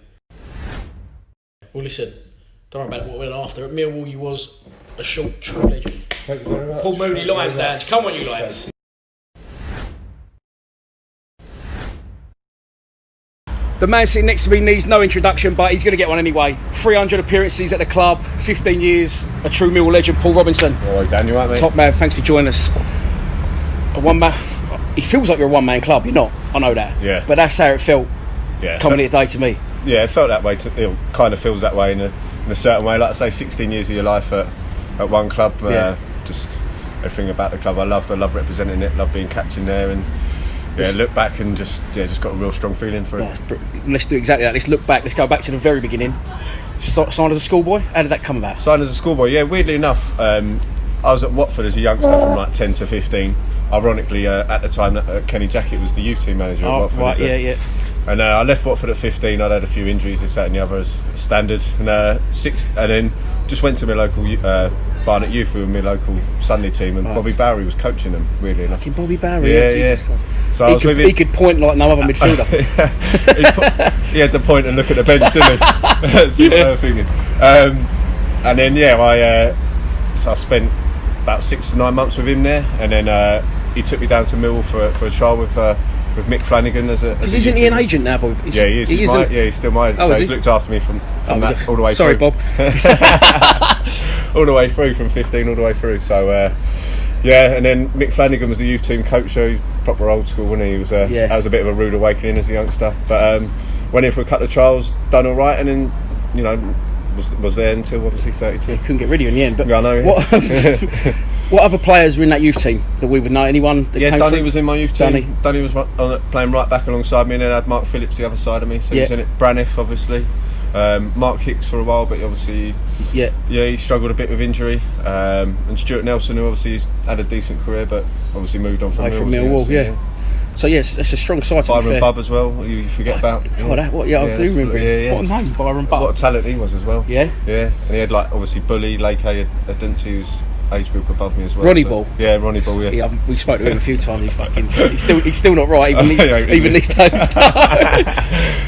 Well, listen, don't worry about what went after. At Millwall, you was a short, true legend. Thank you very much. Paul Moody, Lions Lounge. Come on, you Lions. The man sitting next to me needs no introduction, but he's going to get one anyway. 300 appearances at the club, 15 years, a true Millwall legend, Paul Robinson. All right, Dan, you right, mate? Top man, thanks for joining us. A one-man... It feels like you're a one-man club, you're not, I know that. Yeah. But that's how it felt coming here today to me. Yeah, it felt that way. It kind of feels that way in a certain way. Like I say, 16 years of your life at one club. Just everything about the club I loved representing it, loved being captain there, and look back and just got a real strong feeling for it. Let's do exactly that. Let's look back. Let's go back to the very beginning. Signed as a schoolboy. How did that come about? Signed as a schoolboy. Yeah, weirdly enough, I was at Watford as a youngster from like 10 to 15. Ironically, at the time, Kenny Jackett was the youth team manager at Watford. Right, yeah. And I left Watford at 15. I'd had a few injuries, this, that, and the other as standard. And then just went to my local Barnet Youth, who were my local Sunday team, and Bobby Bowery was coaching them. Weirdly enough. Fucking Bobby Bowery. Yeah. So he could point like no other midfielder. He had the point and look at the bench, didn't he? See what they were thinking. And then so I spent about 6 to 9 months with him there, and then he took me down to Millwall for a trial with Mick Flanagan as a. Because isn't he an agent now, Bob? Yeah, he is. He's still my. So he's looked after me from that all the way. Sorry, through. Bob. All the way through, from 15 all the way through. So and then Mick Flanagan was the youth team coach, so he's proper old school, wasn't he? He was that was a bit of a rude awakening as a youngster, but went in for a couple of trials, done all right, and then was there until obviously 32. Couldn't get rid of you in the end. But I know. What other players were in that youth team that we would know? Anyone that came Dunny through? was in my youth team. Dunny was playing right back alongside me, and then I had Mark Phillips the other side of me, so he was in it. Braniff, obviously. Mark Hicks for a while, but obviously he struggled a bit with injury. And Stuart Nelson, who obviously had a decent career, but obviously moved on from Millwall. So yes, that's a strong side. Byron Bubb as well. You forget about. I do remember him. What a name, Byron Bubb. What a talent he was as well. Yeah. And he had obviously Bully, Lake Adinci, who's age group above me as well. Ronnie Ball. Yeah, Ronnie Ball. Yeah. We spoke to him a few times. He's still not right even these days.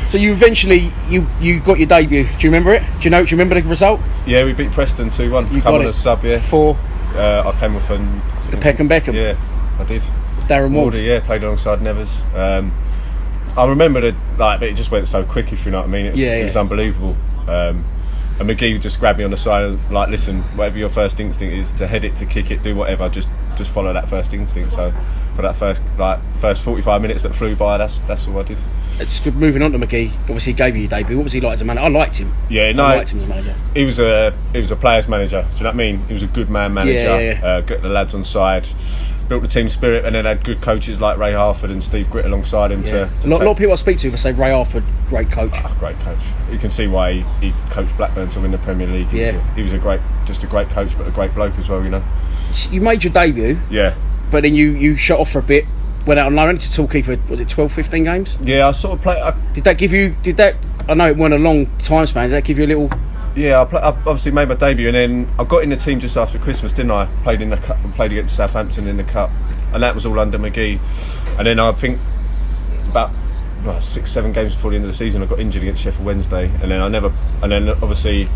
So you eventually you got your debut. Do you remember it? Do you remember the result? Yeah, we beat Preston 2-1. You come got on it. as sub. Yeah. For I came with the Peckham Beckham. Yeah, I did. Darren Ward. Played alongside Nevers. I remember but it just went so quick, if you know what I mean. It was unbelievable. And McGee just grabbed me on the side and listen, whatever your first instinct is, to head it, to kick it, do whatever, just follow that first instinct. So for that first 45 minutes that flew by, that's all I did. It's good. Moving on to McGee, obviously he gave you your debut. What was he like as a manager? I liked him. I liked him as a manager. He was a player's manager. Do you know what I mean? He was a good man manager. Got the lads on side. Built the team spirit, and then had good coaches like Ray Harford and Steve Gritt alongside him. A lot of people I speak to say Ray Harford, great coach. Great coach. You can see why he coached Blackburn to win the Premier League. He was a great coach, but a great bloke as well. You made your debut. Yeah. But then you shut off for a bit. Went out on loan to Torquay for 12, 15 games. Yeah, I sort of played. Did that give you? I know it weren't a long time span. Did that give you a little Yeah, I obviously made my debut, and then I got in the team just after Christmas, didn't I? Played in the cup, played against Southampton in the cup, and that was all under McGee. And then I think about 6-7 games before the end of the season, I got injured against Sheffield Wednesday, and then obviously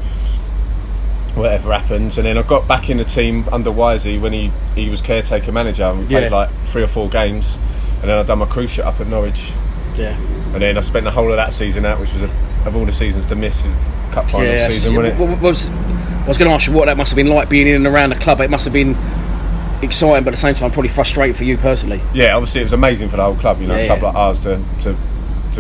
whatever happens, and then I got back in the team under Wisey when he was caretaker manager, and we played like 3 or 4 games, and then I done my cruciate up at Norwich. Yeah. And then I spent the whole of that season out, which was of all the seasons to miss, cup final season, wasn't it? I was going to ask you what that must have been like being in and around the club. It must have been exciting, but at the same time probably frustrating for you personally. Yeah, obviously it was amazing for the whole club, a club like ours to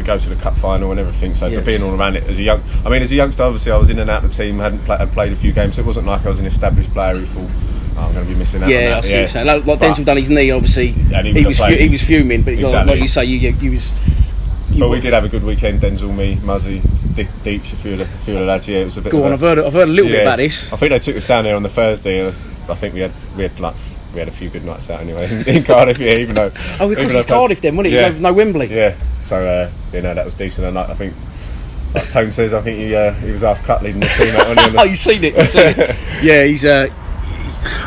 go to the cup final and everything. So to be in all around it as a youngster, obviously I was in and out of the team, had played a few games. So it wasn't like I was an established player who thought, I'm going to be missing out on that. I see what you're saying. Like Denzel done his knee, obviously. He was fuming, but like you say, you was. But we did have a good weekend. Denzel, me, Muzzy, Deitch, a few of the lads. Yeah, it was a bit. Go on, I've heard a little bit about this. I think they took us down there on the Thursday. I think we had a few good nights out anyway in Cardiff. Yeah, even though. Oh, of course it's Cardiff then, wasn't it? Yeah. No Wembley. Yeah. So that was decent. And I think, like Tone says, I think he was half cut leading the team out. Oh, you've seen it. Yeah, he's. I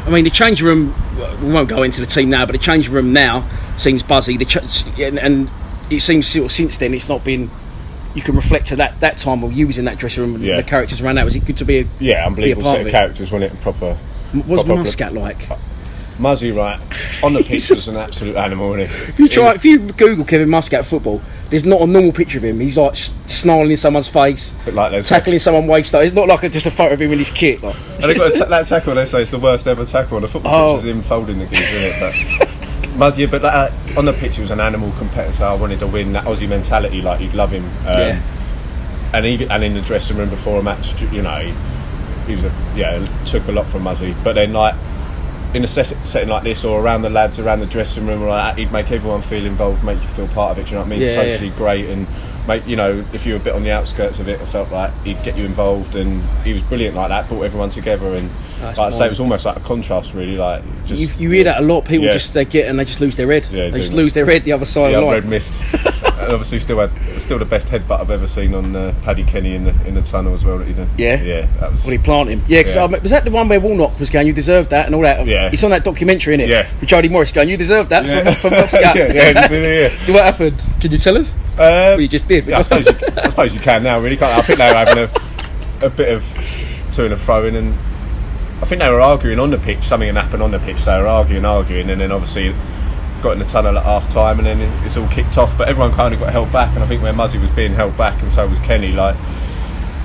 mean, the change room. We won't go into the team now, but the change room now seems buzzy. And it seems sort of since then it's not been. You can reflect to that time of you was in that dressing room and the characters around that. Was it good to be unbelievable set of characters, wasn't it? Proper. What's Muscat like? Muzzy, right, on the pitch was an absolute animal, wasn't he? If you Google Kevin Muscat football, there's not a normal picture of him. He's like snarling in someone's face, tackling someone waist up. It's not like just a photo of him in his kit. Like. And they got that tackle. They say it's the worst ever tackle on the football pitch. Is him folding the geese, isn't it? But Muzzy, but on the pitch, he was an animal competitor. I wanted to win. That Aussie mentality, like you'd love him. And in the dressing room before a match, he was took a lot from Muzzy. But then in a setting like this, or around the lads, around the dressing room, or like that, he'd make everyone feel involved, make you feel part of it. Do you know what I mean? Socially great, and make if you were a bit on the outskirts of it, I felt like he'd get you involved, and he was brilliant like that. Brought everyone together, and like I say, it was almost like a contrast, really. Like just you hear that a lot. People just lose their head. Yeah, they just lose their head the other side of the line. Red mist. And obviously, still the best headbutt I've ever seen on Paddy Kenny in the tunnel as well. Yeah, that was. Well, he planted him. Yeah, because was that the one where Warnock was going? You deserved that and all that. Yeah, it's on that documentary, innit? Yeah, with Jody Morris going, you deserved that from Oscar. What happened? Can you tell us? Well, you just did. I suppose you can now. Really, can't. I think they were having a bit of to and fro in, and I think they were arguing on the pitch. Something had happened on the pitch. They were arguing, and then obviously got in the tunnel at half time, and then it's all kicked off. But everyone kind of got held back, and I think where Muzzy was being held back, and so was Kenny. Like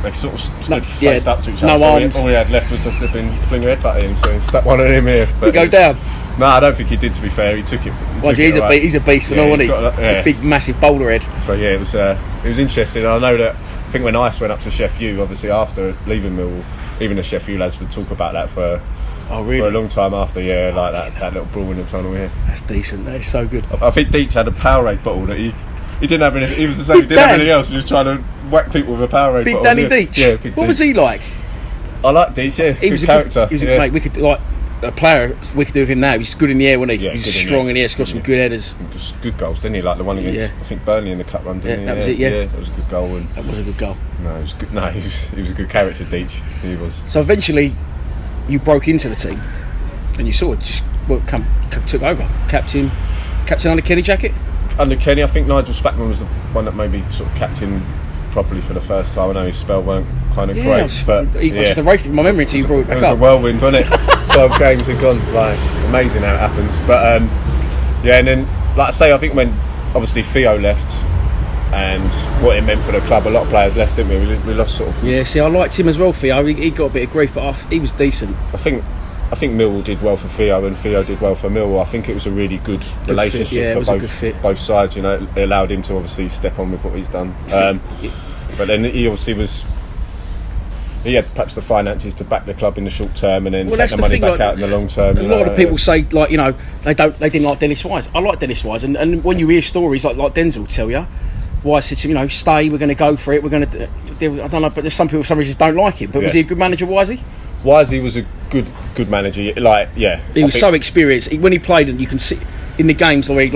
they sort of stood faced up to each other. All we had left was a flipping fling your headbutt in, so he stuck one of him here. But go down. No, I don't think he did. To be fair, he took it. He's a beast, and all, wasn't he? A big, massive boulder head. So yeah, it was interesting. I know that. I think when Ice went up to Chef U, obviously after leaving Millwall, even the Chef U lads would talk about that for a long time after. Yeah, like that little brawl in the tunnel here. That's decent. That is so good. I think Deitch had a Powerade bottle that he didn't have anything. He was the same. He didn't have anything else. He was trying to whack people with a Powerade big bottle. Big Danny Deitch. Yeah, Big What was he like? I like Deitch. Yeah, he was a character. Mate, we could a player we could do with him now. He's good in the air, wasn't he? Yeah, he's strong in the air. He's got some good headers. Just good goals, didn't he? Like the one against I think Burnley in the cup run. Didn't he? That was it. Yeah, that was a good goal. That was a good goal. No, it was good. No, he was a good character, Deitch. He was. So eventually, you broke into the team, and you sort of just took over, captain under Kenny jacket. Under Kenny, I think Nigel Spackman was the one that maybe sort of captain properly for the first time. I know his spell weren't kind of great, but just erased it from my memory until you brought it back up. It was a whirlwind, wasn't it? 12 games had gone, like amazing how it happens. But and then like I say, I think when obviously Theo left and what it meant for the club, a lot of players left, didn't we? We lost sort of. Yeah, see, I liked him as well, Theo. He got a bit of grief, but he was decent. I think Millwall did well for Theo, and Theo did well for Millwall. I think it was a really good relationship for both sides. It allowed him to obviously step on with what he's done. But then he obviously he had perhaps the finances to back the club in the short term, and then take the money back out in the long term. A lot of people say they didn't like Dennis Wise. I like Dennis Wise, and when you hear stories like Denzel will tell you, Wise said to him, stay. We're going to go for it. We're going to. I don't know, but there's some people for some reason don't like him. But was he a good manager, Wisey? Wisey was a good manager. He was so experienced. When he played, and you can see in the games where he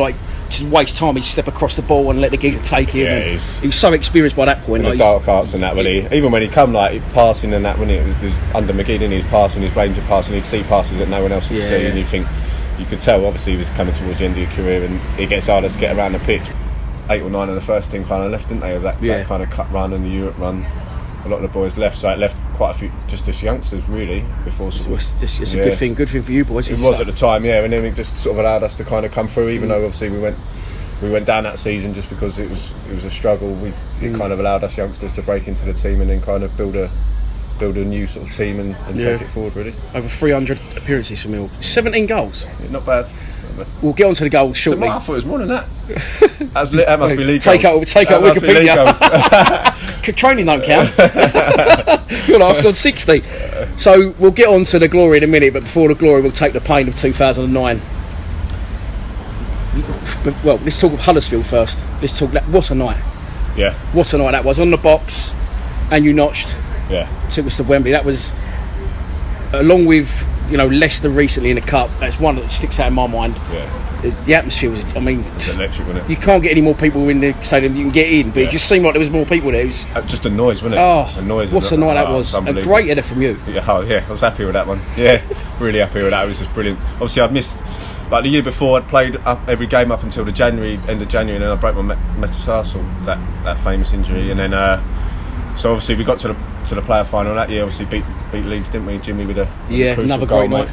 to waste time, he'd step across the ball and let the geezer take him. Yeah, he was so experienced by that point. The dark arts and that, even when he come passing and that, when it was under McGee, and he's passing his range of passing, he'd see passes that no one else could see, and you could tell obviously he was coming towards the end of your career, and it gets harder to get around the pitch. 8 or 9 of the first team kind of left, didn't they, of that kind of cut run and the Europe run. A lot of the boys left, so it left quite a few just as youngsters really before. It's a good thing for you boys. It was at the time, and then it just sort of allowed us to kind of come through, even though obviously we went down that season just because it was a struggle. It kind of allowed us youngsters to break into the team and then kind of build a new sort of team and take it forward really. Over 300 appearances for Mill, 17 goals. Yeah, not bad. We'll get on to the goals shortly. I thought it was more than that. That must be league take goals. Take out Wikipedia. Training don't count. You'll ask on 60. So we'll get on to the glory in a minute, but before the glory we'll take the pain of 2009. Well, let's talk of Huddersfield first. Let's talk what a night. Yeah. What a night that was. On the box, and you notched. Yeah. Took us to Wembley. That was, along with Leicester recently in the cup. That's one that sticks out in my mind. Yeah. The atmosphere was. I mean, it's electric, wasn't it? You can't get any more people in the stadium than you can get in, but it just seemed like there was more people there. It was just a noise, wasn't it? Oh, a noise. What a night that was! A great header from you. Yeah, I was happy with that one. Yeah, really happy with that. It was just brilliant. Obviously, I'd missed. Like the year before, I'd played up every game up until the end of January, and then I broke my metatarsal, that famous injury, and then so obviously we got to the player final that year. Obviously beat Leeds, didn't we? Jimmy with another great night.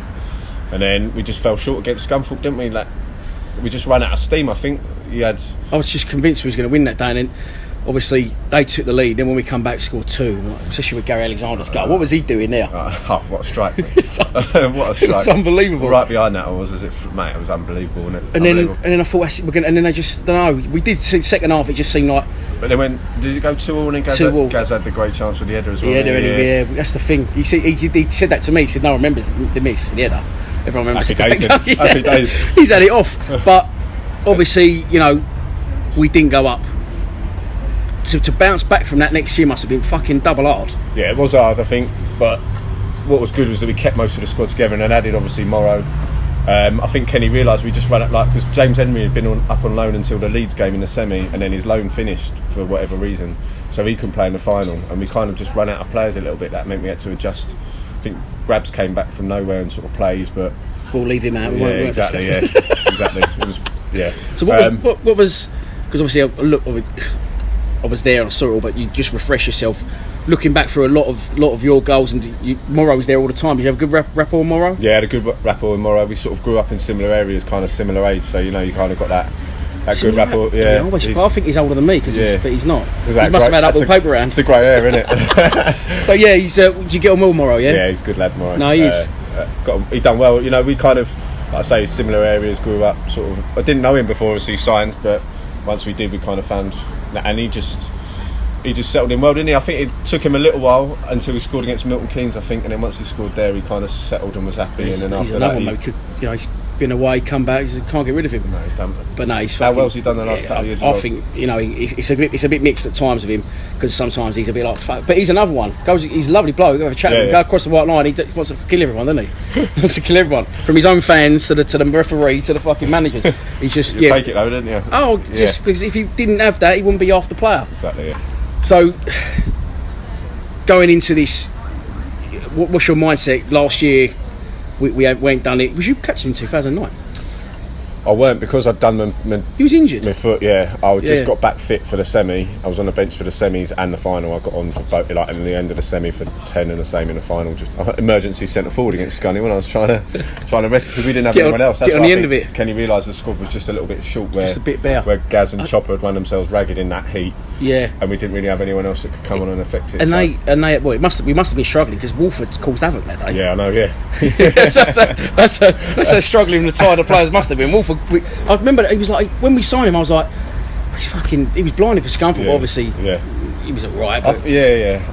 And then we just fell short against Scunthorpe, didn't we? Like we just ran out of steam. I think I was just convinced we was going to win that day, and then obviously they took the lead. Then when we come back, scored 2, especially with Gary Alexander's goal. What was he doing there? What a strike! What a strike! It's unbelievable. Right behind that, it was mate. It was unbelievable, wasn't it? And then I thought we're going. And then they just don't know. We did see the second half. It just seemed like. But then did it go 2-2? And then Gaz had the great chance with the header as well. Yeah, that's the thing. You see, he said that to me. He said no one remembers the miss, the header. Everyone remembers. Happy days. He's had it off, but obviously we didn't go up. To bounce back from that next year must have been fucking double hard. Yeah, it was hard, I think. But what was good was that we kept most of the squad together and then added obviously Morrow. I think Kenny realised we just ran it because James Henry had been up on loan until the Leeds game in the semi, and then his loan finished for whatever reason, so he couldn't play in the final, and we kind of just ran out of players a little bit. That meant we had to adjust. I think Grabs came back from nowhere and sort of plays, but we'll leave him out. Exactly. It was So what was because obviously I was there and I saw it all, but you just refresh yourself. Looking back through a lot of your goals, and Morrow was there all the time. Did you have a good rapport with Morrow? Yeah, I had a good rapport with Morrow. We sort of grew up in similar areas, kind of similar age, so you kind of got that good rapport. Yeah, I think he's older than me, but he's not. He must have had up all paper around. It's a grey hair, isn't it? So he's. Did you get on well, Morrow? Yeah, he's a good lad, Morrow. No, he is. He done well. We kind of, like I say, similar areas. Grew up sort of. I didn't know him before he signed, but once we did, we kind of found, and he just settled in well, didn't he? I think it took him a little while until he scored against Milton Keynes, I think, and then once he scored there, he kind of settled and was happy. And then after that, he's been away, come back, he can't get rid of him. No, he's done. But no, he's. How well's he done the last couple of years? I think it's a bit mixed at times with him, because sometimes he's a bit like fuck. But he's another one. He's a lovely bloke. Go have a chat with him. Go across the white line. He wants to kill everyone, doesn't he? He wants to kill everyone, from his own fans to the referee to the fucking managers. He's just take it though, didn't you? Oh, just because if he didn't have that, he wouldn't be half the player. Exactly. Yeah. So, going into this, what's your mindset? Last year, we ain't done it. Was you catching in 2009? I weren't, because I'd done my He was injured? My foot, yeah. I just got back fit for the semi. I was on the bench for the semis and the final. I got on for both, like in the end of the semi for 10 and the same in the final. Just emergency centre forward against Scunny when I was trying to rescue, because we didn't have anyone else. That's get on the end of it. Kenny realised the squad was just a little bit short, just a bit bare, where Gaz and Chopper had run themselves ragged in that heat. Yeah, and we didn't really have anyone else that could come on and affect it. And we must have been struggling, because Wolford caused havoc that day. Yeah, I know. Yeah, that's how struggling the tired the players must have been. Wolford, I remember he was like, when we signed him, I was like, he was blinded for Scunthorpe, obviously. Yeah, he was alright. I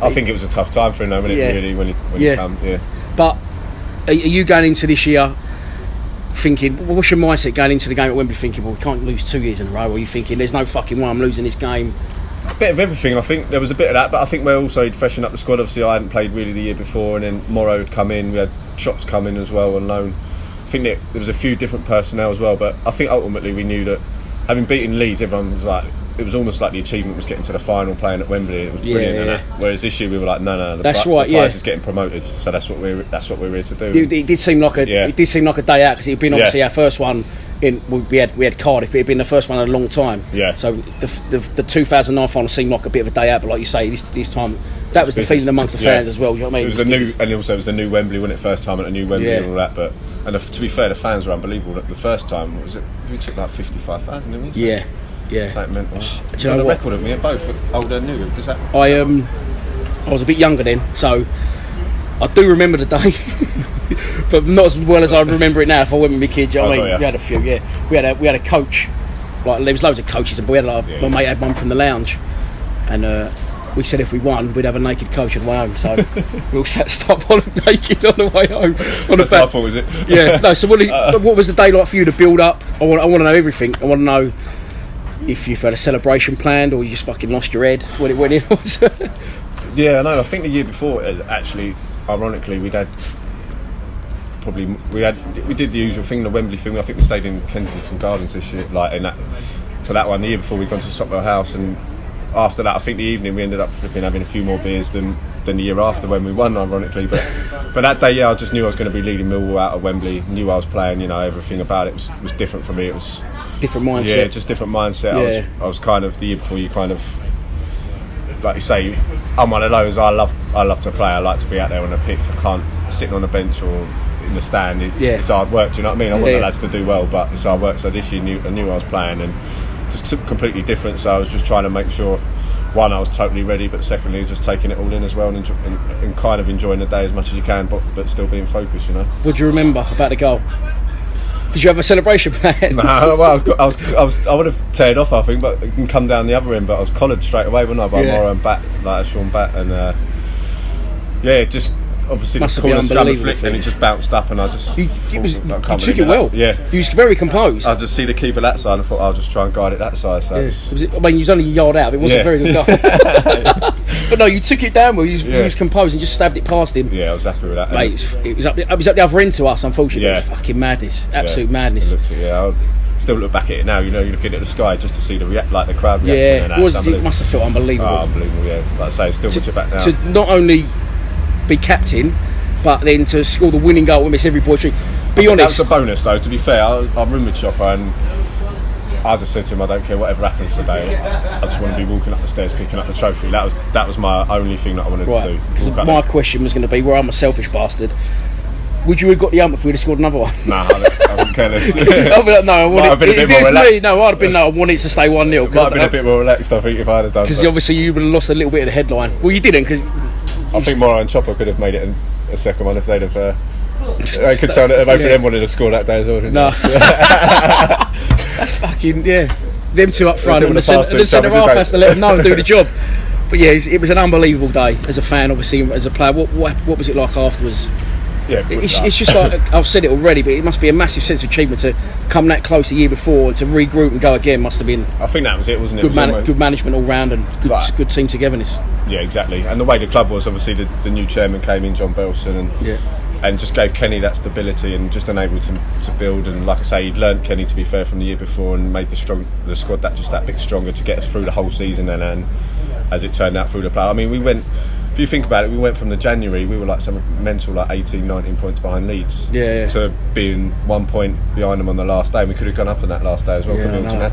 think it was a tough time for him, though, really, when he came. Yeah. But are you going into this year thinking, what's your mindset going into the game at Wembley, thinking, well, we can't lose 2 years in a row? Or are you thinking, there's no fucking way I'm losing this game? A bit of everything. I think there was a bit of that, but I think he'd freshened up the squad. Obviously, I hadn't played really the year before, and then Morrow had come in. We had Chops come in as well on loan. I think that there was a few different personnel as well, but I think ultimately we knew that having beaten Leeds, everyone was like, it was almost like the achievement was getting to the final, playing at Wembley. It was brilliant, and that. Whereas this year we were like, no, the prize is getting promoted, so that's what we're here to do. It did seem like a day out because it had been obviously our first one. We had Cardiff, but it had been the first one in a long time. Yeah. So the 2009 final seemed like a bit of a day out, but like you say, this time that was the feeling amongst the fans as well. You know what I mean? And also it was the new Wembley, wasn't it? First time at a new Wembley and all that. But to be fair, the fans were unbelievable. The first time, what was it? We took like 55,000, didn't we? Yeah. It's like mental. Do you know a what? record of me at both, old and new. Does that? I was a bit younger then, so I do remember the day, but not as well as I remember it now. If I went with my kids, you know what I mean? We had a few. Yeah, we had a coach. Like there was loads of coaches, but we had my mate had one from the lounge, and we said if we won, we'd have a naked coach on the way home. So we all sat naked on the way home. That's my fault, was it? Yeah. No. So what was the day like for you to build up? I want to know everything. I want to know if you've had a celebration planned or you just fucking lost your head when it was. Yeah, no. I think the year before, actually, ironically, we did the usual thing, the Wembley thing. I think we stayed in Kensington Gardens this year, like in that for that one. The year before, we'd gone to Sockwell House, and after that, I think the evening we ended up having a few more beers than the year after when we won, ironically. But that day, I just knew I was going to be leading Millwall out of Wembley. Knew I was playing. You know, everything about it was different for me. It was different mindset. Yeah, just different mindset. Yeah. I was kind of the year before. You kind of, like you say, I'm one of those. I love to play. I like to be out there on the pitch. I can't sitting on the bench or in the stand. It's hard work. Do you know what I mean? I want the lads to do well, but it's hard work. So this year, I knew I was playing and just completely different. So I was just trying to make sure, one, I was totally ready, but secondly, just taking it all in as well and kind of enjoying the day as much as you can, but still being focused. You know. What do you remember about the goal? Did you have a celebration plan? No, well, I would have teared off, I think, but can come down the other end. But I was collared straight away, wasn't I, by Morrow and Bat, like Sean Bat, and just obviously the corner scrum flicked and it just bounced up, and I just you took it well. Yeah, you was very composed. I just see the keeper that side and I thought I'll just try and guide it that side. So you was only a yard out. It wasn't a very good goal. But no, you took it down well. You was composed and just stabbed it past him. Yeah, I was happy with that. Mate, it was up the other end to us, unfortunately. It was fucking madness, absolute madness. I still look back at it now. You know, you're looking at the sky just to see the crowd reaction. It must have felt unbelievable. Oh, unbelievable. Yeah, like I say, still watch it back now. To not only be captain, but then to score the winning goal and miss every boy treat. Be honest. That's a bonus, though. To be fair, I room with Chopper and I just said to him, I don't care whatever happens today. I just want to be walking up the stairs picking up the trophy. That was my only thing that I wanted to do. Because my question was going to be, I'm a selfish bastard. Would you have got the ump if we'd have scored another one? Nah, I wouldn't care less. I'd be like, no, I want it. If it's me, I'd have been I want it to stay 1-0. Might have been a bit more relaxed, I think, if I had done. Because obviously you would have lost a little bit of the headline. Well, you didn't, because I think Morrow and Chopper could have made it a second one if they'd have. They could tell that both of them wanted to score that day as well. No, that's fucking them two up front, and the centre half has to let them know and do the job. But yeah, it was an unbelievable day as a fan, obviously as a player. What was it like afterwards? Yeah, it's just like I've said it already, but it must be a massive sense of achievement to come that close the year before and to regroup and go again. Must have been. I think that was it, wasn't it? Good management all round and good team togetherness. Yeah, exactly. And the way the club was, obviously, the new chairman came in, John Belson, and just gave Kenny that stability and just enabled him to build. And like I say, he'd learnt Kenny, to be fair, from the year before and made the squad that bit stronger to get us through the whole season. And as it turned out through the play, I mean, we went. If you think about it, we went from the January, we were like some mental 18, 19 points behind Leeds to being 1 point behind them on the last day. And we could have gone up on that last day as well. I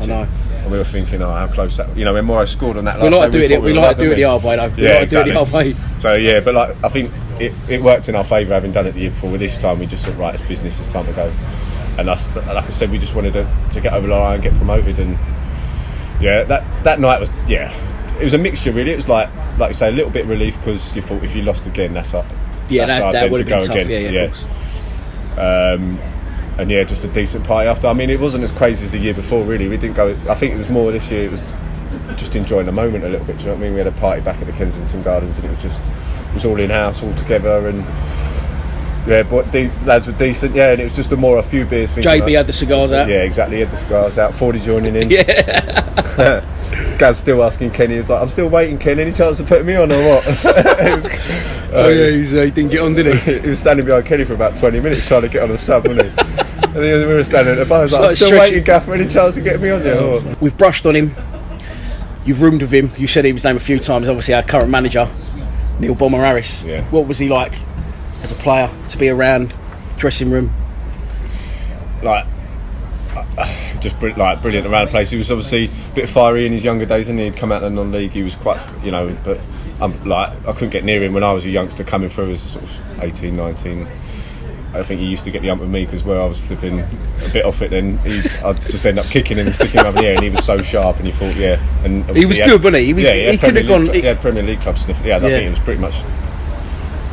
know. And we were thinking, how close that. You know, when Morrow scored on that last day, we like to do it the hard way, though. Exactly. Do it the hard way. So but like I think it worked in our favour having done it the year before. With this time, we just thought, right, it's business, it's time to go. And us, like I said, we just wanted to get over the line and get promoted. And that night was it was a mixture really. It was like you say, a little bit of relief because you thought if you lost again, that would have been tough. And just a decent party after. I mean, it wasn't as crazy as the year before really. We didn't go. I think it was more this year. It was just enjoying the moment a little bit. Do you know what I mean? We had a party back at the Kensington Gardens, and it was all in house, all together, and but lads were decent. And it was just a few beers. JB had the cigars out. Yeah, exactly. He had the cigars out. 40 joining in. Gaz still asking Kenny, he's like, I'm still waiting, Ken, any chance of putting me on or what? He didn't get on, did he? He was standing behind Kenny for about 20 minutes trying to get on a sub, wasn't he? And we were standing at the bar. I was like, I'm still waiting, Gaff, for any chance to get me on there. Or... We've brushed on him. You've roomed with him. You said his name a few times. Obviously, our current manager, Neil Bomber Harris. Yeah. What was he like as a player to be around, dressing room? Like, just brilliant around the place. He was obviously a bit fiery in his younger days, and he'd come out of the non-league. He was quite, but I couldn't get near him when I was a youngster coming through as sort of 18, 19. I think he used to get the ump with me because where I was flipping a bit off it, then I'd just end up kicking him and sticking him up in the air, and he was so sharp, and he thought, and he was good, wasn't he? He could have gone. He had Premier League club sniff. I think it was pretty much.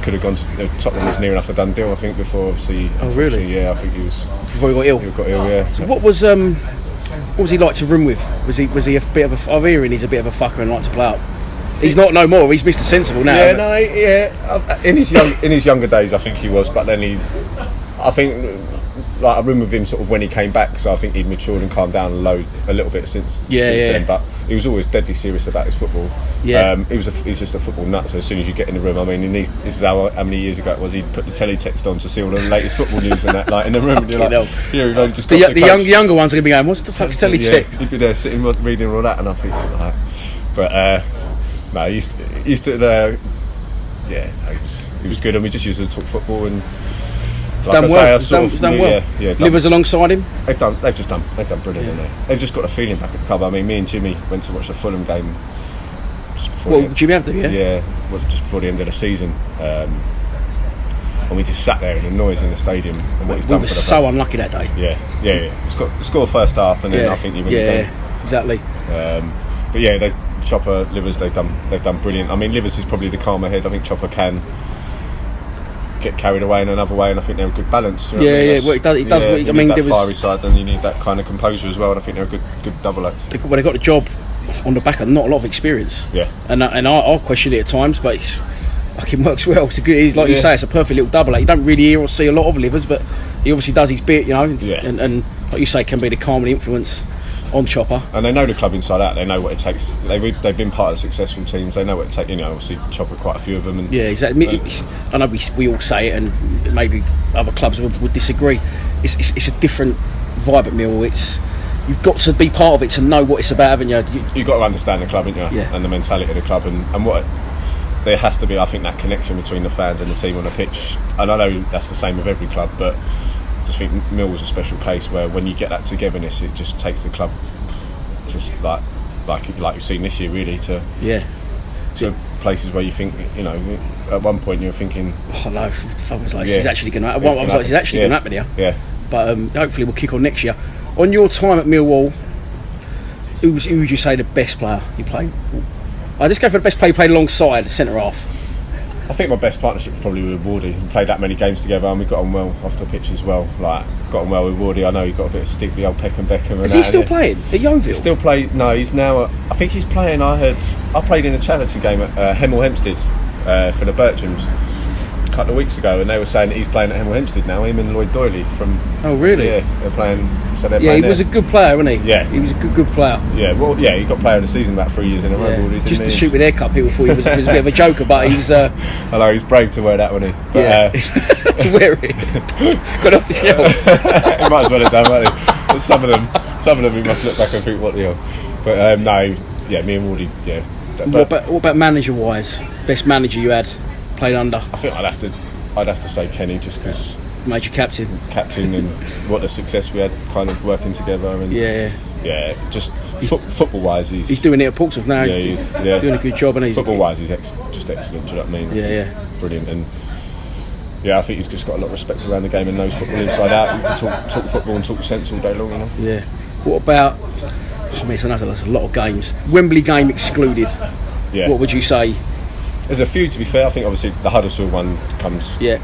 Could have gone to Tottenham was near enough a done deal, I think, before obviously. Oh really? Yeah, I think he was before he got ill. He got ill, yeah. So what was he like to room with? Was he a bit of a? I'm hearing he's a bit of a fucker and likes to play up. He's not no more. He's Mr. Sensible now. Yeah, in his younger days, I think he was, but then I think I roomed with him sort of when he came back, so I think he'd matured and calmed down a little bit since then. But he was always deadly serious about his football. Yeah. He's just a football nut. So as soon as you get in the room, I mean, this is how many years ago it was. He'd put the teletext on to see all the latest football news and that, like in the room. And you're like, we've only just got the younger ones are gonna be going, what's the fuck's teletext? Yeah, he'd be there sitting reading all that, and I think like, but no, he used to. He was good, and we just used to talk football and. He's done well. Yeah, Livers alongside him. They've done brilliant, haven't they? They've just got a feeling back at the club. I mean, me and Jimmy went to watch the Fulham game just before. Jimmy had to, yeah. Yeah, just before the end of the season, and we just sat there in the noise in the stadium and what he's done for the place. So unlucky that day. Yeah. Scored first half, and then I think he won the game. Yeah, exactly. But yeah, Chopper, Livers, they've done brilliant. I mean, Livers is probably the calmer head. I think Chopper can get carried away in another way, and I think they're a good balance. Well, it does. I mean, that fiery side, then you need that kind of composure as well, and I think they're a good double act. They got the job on the back of not a lot of experience. Yeah. And I'll question it at times, but it's fucking works well. It's a good. Like you say, it's a perfect little double act. You don't really hear or see a lot of Livers, but he obviously does his bit, and like you say, can be the calming influence on Chopper. And they know the club inside out. They know what it takes. They've been part of successful teams. They know what it takes. Obviously Chopper, quite a few of them. And, exactly. I know we all say it, and maybe other clubs would disagree. It's a different vibe at Millwall. You've got to be part of it to know what it's about, haven't you? You've got to understand the club, haven't you? Yeah. And the mentality of the club, and what there has to be. I think that connection between the fans and the team on the pitch. And I know that's the same with every club, but I just think Millwall's a special case where when you get that togetherness, it just takes the club just like you've seen this year, really, to places where you think, at one point you're thinking, oh no, I was like, it's actually going to happen. I was like, it's actually going to happen here. Yeah. But hopefully we'll kick on next year. On your time at Millwall, who would you say the best player you played? Let's go for the best player you played alongside the centre half. I think my best partnership was probably with Wardy. We played that many games together, and we got on well off the pitch as well. Got on well with Wardy. I know he got a bit of stick with the old Peckham. Is he still playing at Yeovil? Still play? No, he's now. I think he's playing. I played in a charity game at Hemel Hempstead for the Bertrams a couple of weeks ago, and they were saying that he's playing at Hemel Hempstead now. Him and Lloyd Doyley from. Oh really? Yeah, they're playing. So they're he was a good player, wasn't he? Yeah, he was a good player. Yeah, he got player of the season about 3 years in a row. Wardy, just to shoot with haircut, people thought he was a bit of a joker, but he's. I know he's brave to wear that, wasn't he? But, to wear it. Got off the shelf. He might as well have done, won't he? But some of them, he must look back and think, what the hell? But me and Wardy, yeah. What about manager-wise? Best manager you had played under? I think I'd have to say Kenny, just because. Major captain and what the success we had kind of working together, and just football wise he's doing it at Portsmouth now. He's doing a good job, and football wise he's just excellent. Do you know what I mean? Brilliant. And I think he's just got a lot of respect around the game and knows football inside out. You can talk football and talk sense all day long, Yeah. What about? I mean, there's a lot of games. Wembley game excluded. Yeah. What would you say? There's a few, to be fair. I think obviously the Huddersfield one comes. Yeah.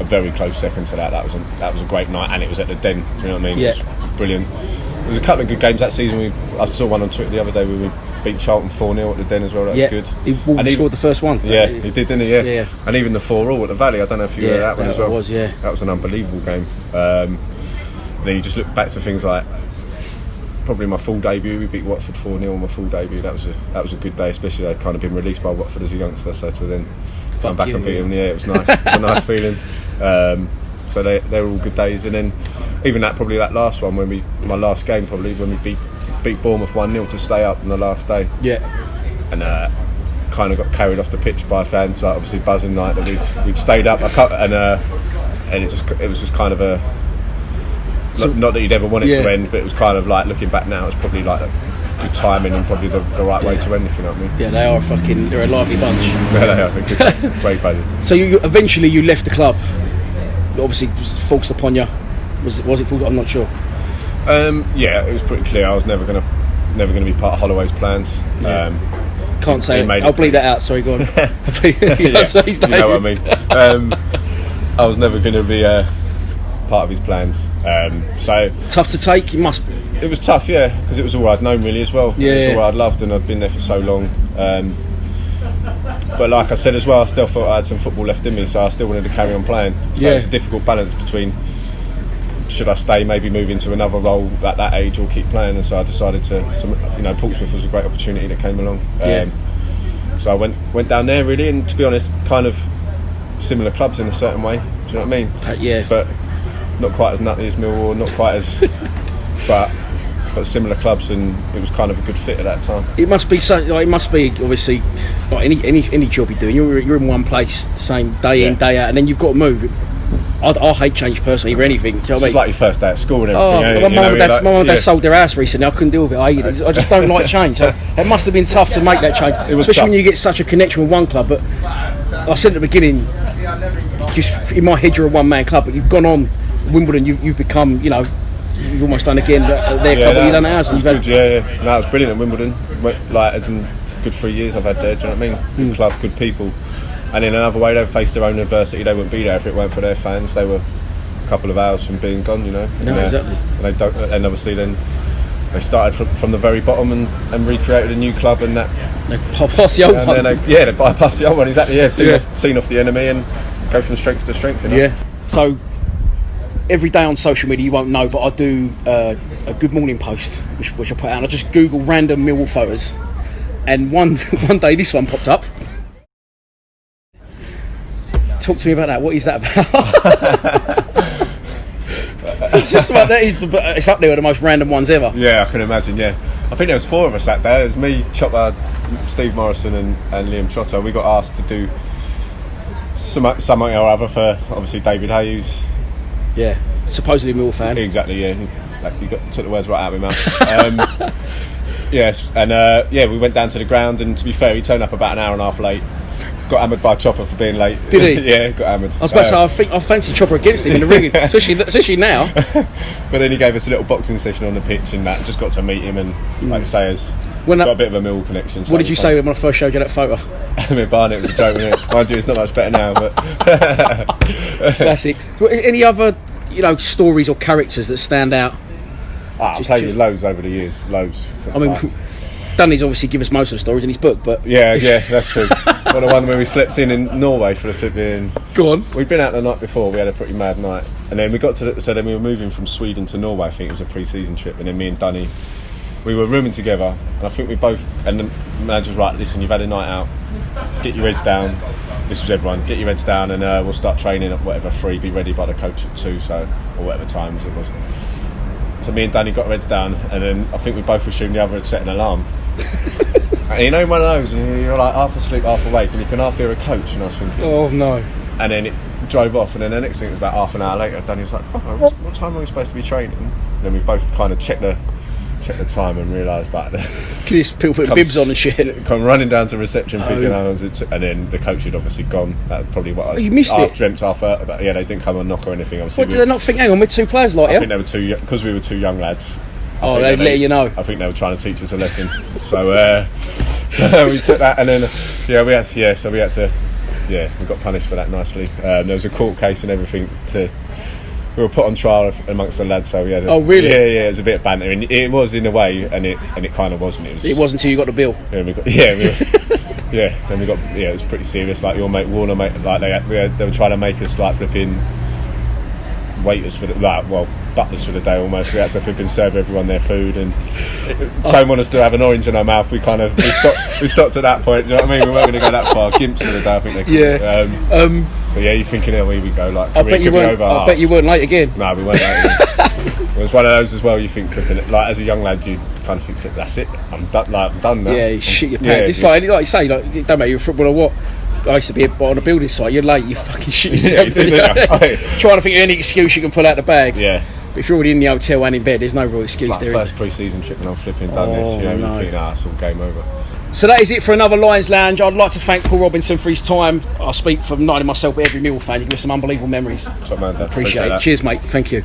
A very close second to that. That was a great night, and it was at the Den. Do you know what I mean? Yeah. It was brilliant. There was a couple of good games that season. I saw one on Twitter the other day where we beat Charlton 4-0 at the Den as well. That was good. He scored the first one. Yeah, he did, didn't he? Yeah. And even the 4-4 at the Valley. I don't know if you heard that one as well. Was, yeah. That was an unbelievable game. And then you just look back to things like probably my full debut. We beat Watford 4-0 on my full debut. That was a good day, especially I'd kind of been released by Watford as a youngster, so to then come back and beat them. Yeah, it was nice. It was a nice feeling. So they were all good days. And then even that last one my last game probably when we beat Bournemouth 1-0 to stay up on the last day. Yeah. And kind of got carried off the pitch by fans, like obviously buzzing like that we'd stayed up and it was just kind of a not that you'd ever want it to end, but it was kind of like looking back now, it's probably like a good timing and probably the right way to end, if you know what I mean. Yeah, they're a lively bunch. Yeah, they are. Great fighters. So you eventually you left the club. Obviously, it was forced upon you. Was it forced? I'm not sure. Yeah, it was pretty clear. I was never gonna be part of Holloway's plans. Yeah. Can't say it. I'll bleed that out. Sorry, go on. Yeah, say his name. You know what I mean. I was never going to be part of his plans. So tough to take. It must be. It was tough, yeah, because it was all I'd known really as well. Yeah, it was all I'd loved, and I'd been there for so long. But like I said as well, I still thought I had some football left in me, so I still wanted to carry on playing. So it's a difficult balance between should I stay, maybe move into another role at that age, or keep playing. And so I decided to Portsmouth was a great opportunity that came along. So I went down there really, and to be honest, kind of similar clubs in a certain way. Do you know what I mean? But not quite as nutty as Millwall, not quite as, but similar clubs, and it was kind of a good fit at that time. It must be so. Like, it must be obviously like any job you're doing. You're in one place, the same day in day out, and then you've got to move. I hate change personally or anything. Do you know what I mean? It's like your first day at school and my everything. mum and dad sold their house recently. I couldn't deal with it. I hated it. I just don't like change. So it must have been tough to make that change, especially when you get such a connection with one club. But I said at the beginning, just in my head, you're a one-man club, but you've gone on Wimbledon. You've become, you've almost done again their club, and you've done ours. And Good, no, it was brilliant at Wimbledon. As in good 3 years I've had there. Do you know what I mean? Good club, good people. And in another way, they faced their own adversity. They wouldn't be there if it weren't for their fans. They were a couple of hours from being gone, Exactly. And obviously then they started from the very bottom and recreated a new club, and that they bypassed the old one. They bypassed the old one, exactly. Seen off the enemy and go from strength to strength. Yeah. So every day on social media, you won't know, but I do a Good Morning post, which I put out. And I just Google random Millwall photos, and one day this one popped up. Talk to me about that. What is that about? It's just about that. It's up there with the most random ones ever. Yeah, I can imagine. Yeah, I think there was 4 of us that day. It was me, Chopper, Steve Morrison, and Liam Trotter. We got asked to do something or other for obviously David Hayes. Yeah, supposedly Millwall fan. Exactly. Yeah, you took the words right out of my mouth. Yes, and we went down to the ground, and to be fair, he turned up about an hour and a half late. Got hammered by Chopper for being late. Did he? Yeah, got hammered. I was about to say, I fancy Chopper against him in the ring, especially now. But then he gave us a little boxing session on the pitch, and that just got to meet him, and like I say, he's got a bit of a Millwall connection. So what did you say when I first showed you that photo? I mean, Barnett was a joke, wasn't it? Mind you, it's not much better now, but classic. Any other stories or characters that stand out? I've played with loads over the years, loads. I mean, Danny's obviously give us most of the stories in his book, but yeah, that's true. Well, the one when we slept in Norway for the flipping. Go on. We'd been out the night before. We had a pretty mad night, and then we got to so then we were moving from Sweden to Norway. I think it was a pre-season trip, and then me and Danny, we were rooming together, and I think we both. And the manager was right. Listen, you've had a night out. Get your heads down. This was everyone. Get your heads down, and we'll start training at whatever 3. Be ready by the coach at 2, or whatever times it was. So me and Danny got our heads down, and then I think we both assumed the other had set an alarm. And one of those, and you're like half asleep, half awake, and you can half hear a coach, and I was thinking, oh no. And then it drove off, and then the next thing was about half an hour later, Danny was like, what time are we supposed to be training? And then we both kind of checked the time and realised that people put bibs on and shit. Come running down to reception thinking and then the coach had obviously gone. That's probably what you missed half it. Dreamt, half hurt. But yeah, they didn't come and knock or anything. Obviously, what did they not think? Hang on, we're 2 players like I think they were too because we were 2 young lads. They'd let you know. I think they were trying to teach us a lesson. So we took that, and then we had to we got punished for that nicely. There was a court case and everything we were put on trial amongst the lads, so we had oh really? Yeah, it was a bit of banter, and it was in a way, and it kind of wasn't. It wasn't until you got the bill. Yeah, then we got it was pretty serious. Like your mate Warner, like they were trying to make us like flipping waiters for the butlers for the day almost. We had to flip and serve everyone their food, and Tone wanted us to have an orange in our mouth. We stopped at that point. Do you know what I mean? We weren't going to go that far. Gimps of the day, I think they call it. So yeah, you're thinking, here we go. Like, I bet you weren't late again. No, we weren't late again. It was one of those as well. You think, flipping it, like as a young lad, you kind of think, that's it. I'm done now. Yeah, you shit your pants. It's like you say, like, it don't matter you're a footballer or what. I used to be on a building site. You're late. You fucking shit yourself. Trying to think of any excuse you can pull out the bag. Yeah. But if you're already in the hotel and in bed, there's no real excuse. It's like there. First pre-season trip, and I'm flipping done this. You think, it's all game over. So that is it for another Lions Lounge. I'd like to thank Paul Robinson for his time. I speak for not only myself but every Millwall fan. You give us some unbelievable memories. Top man, Dad. Appreciate it. Cheers, mate. Thank you.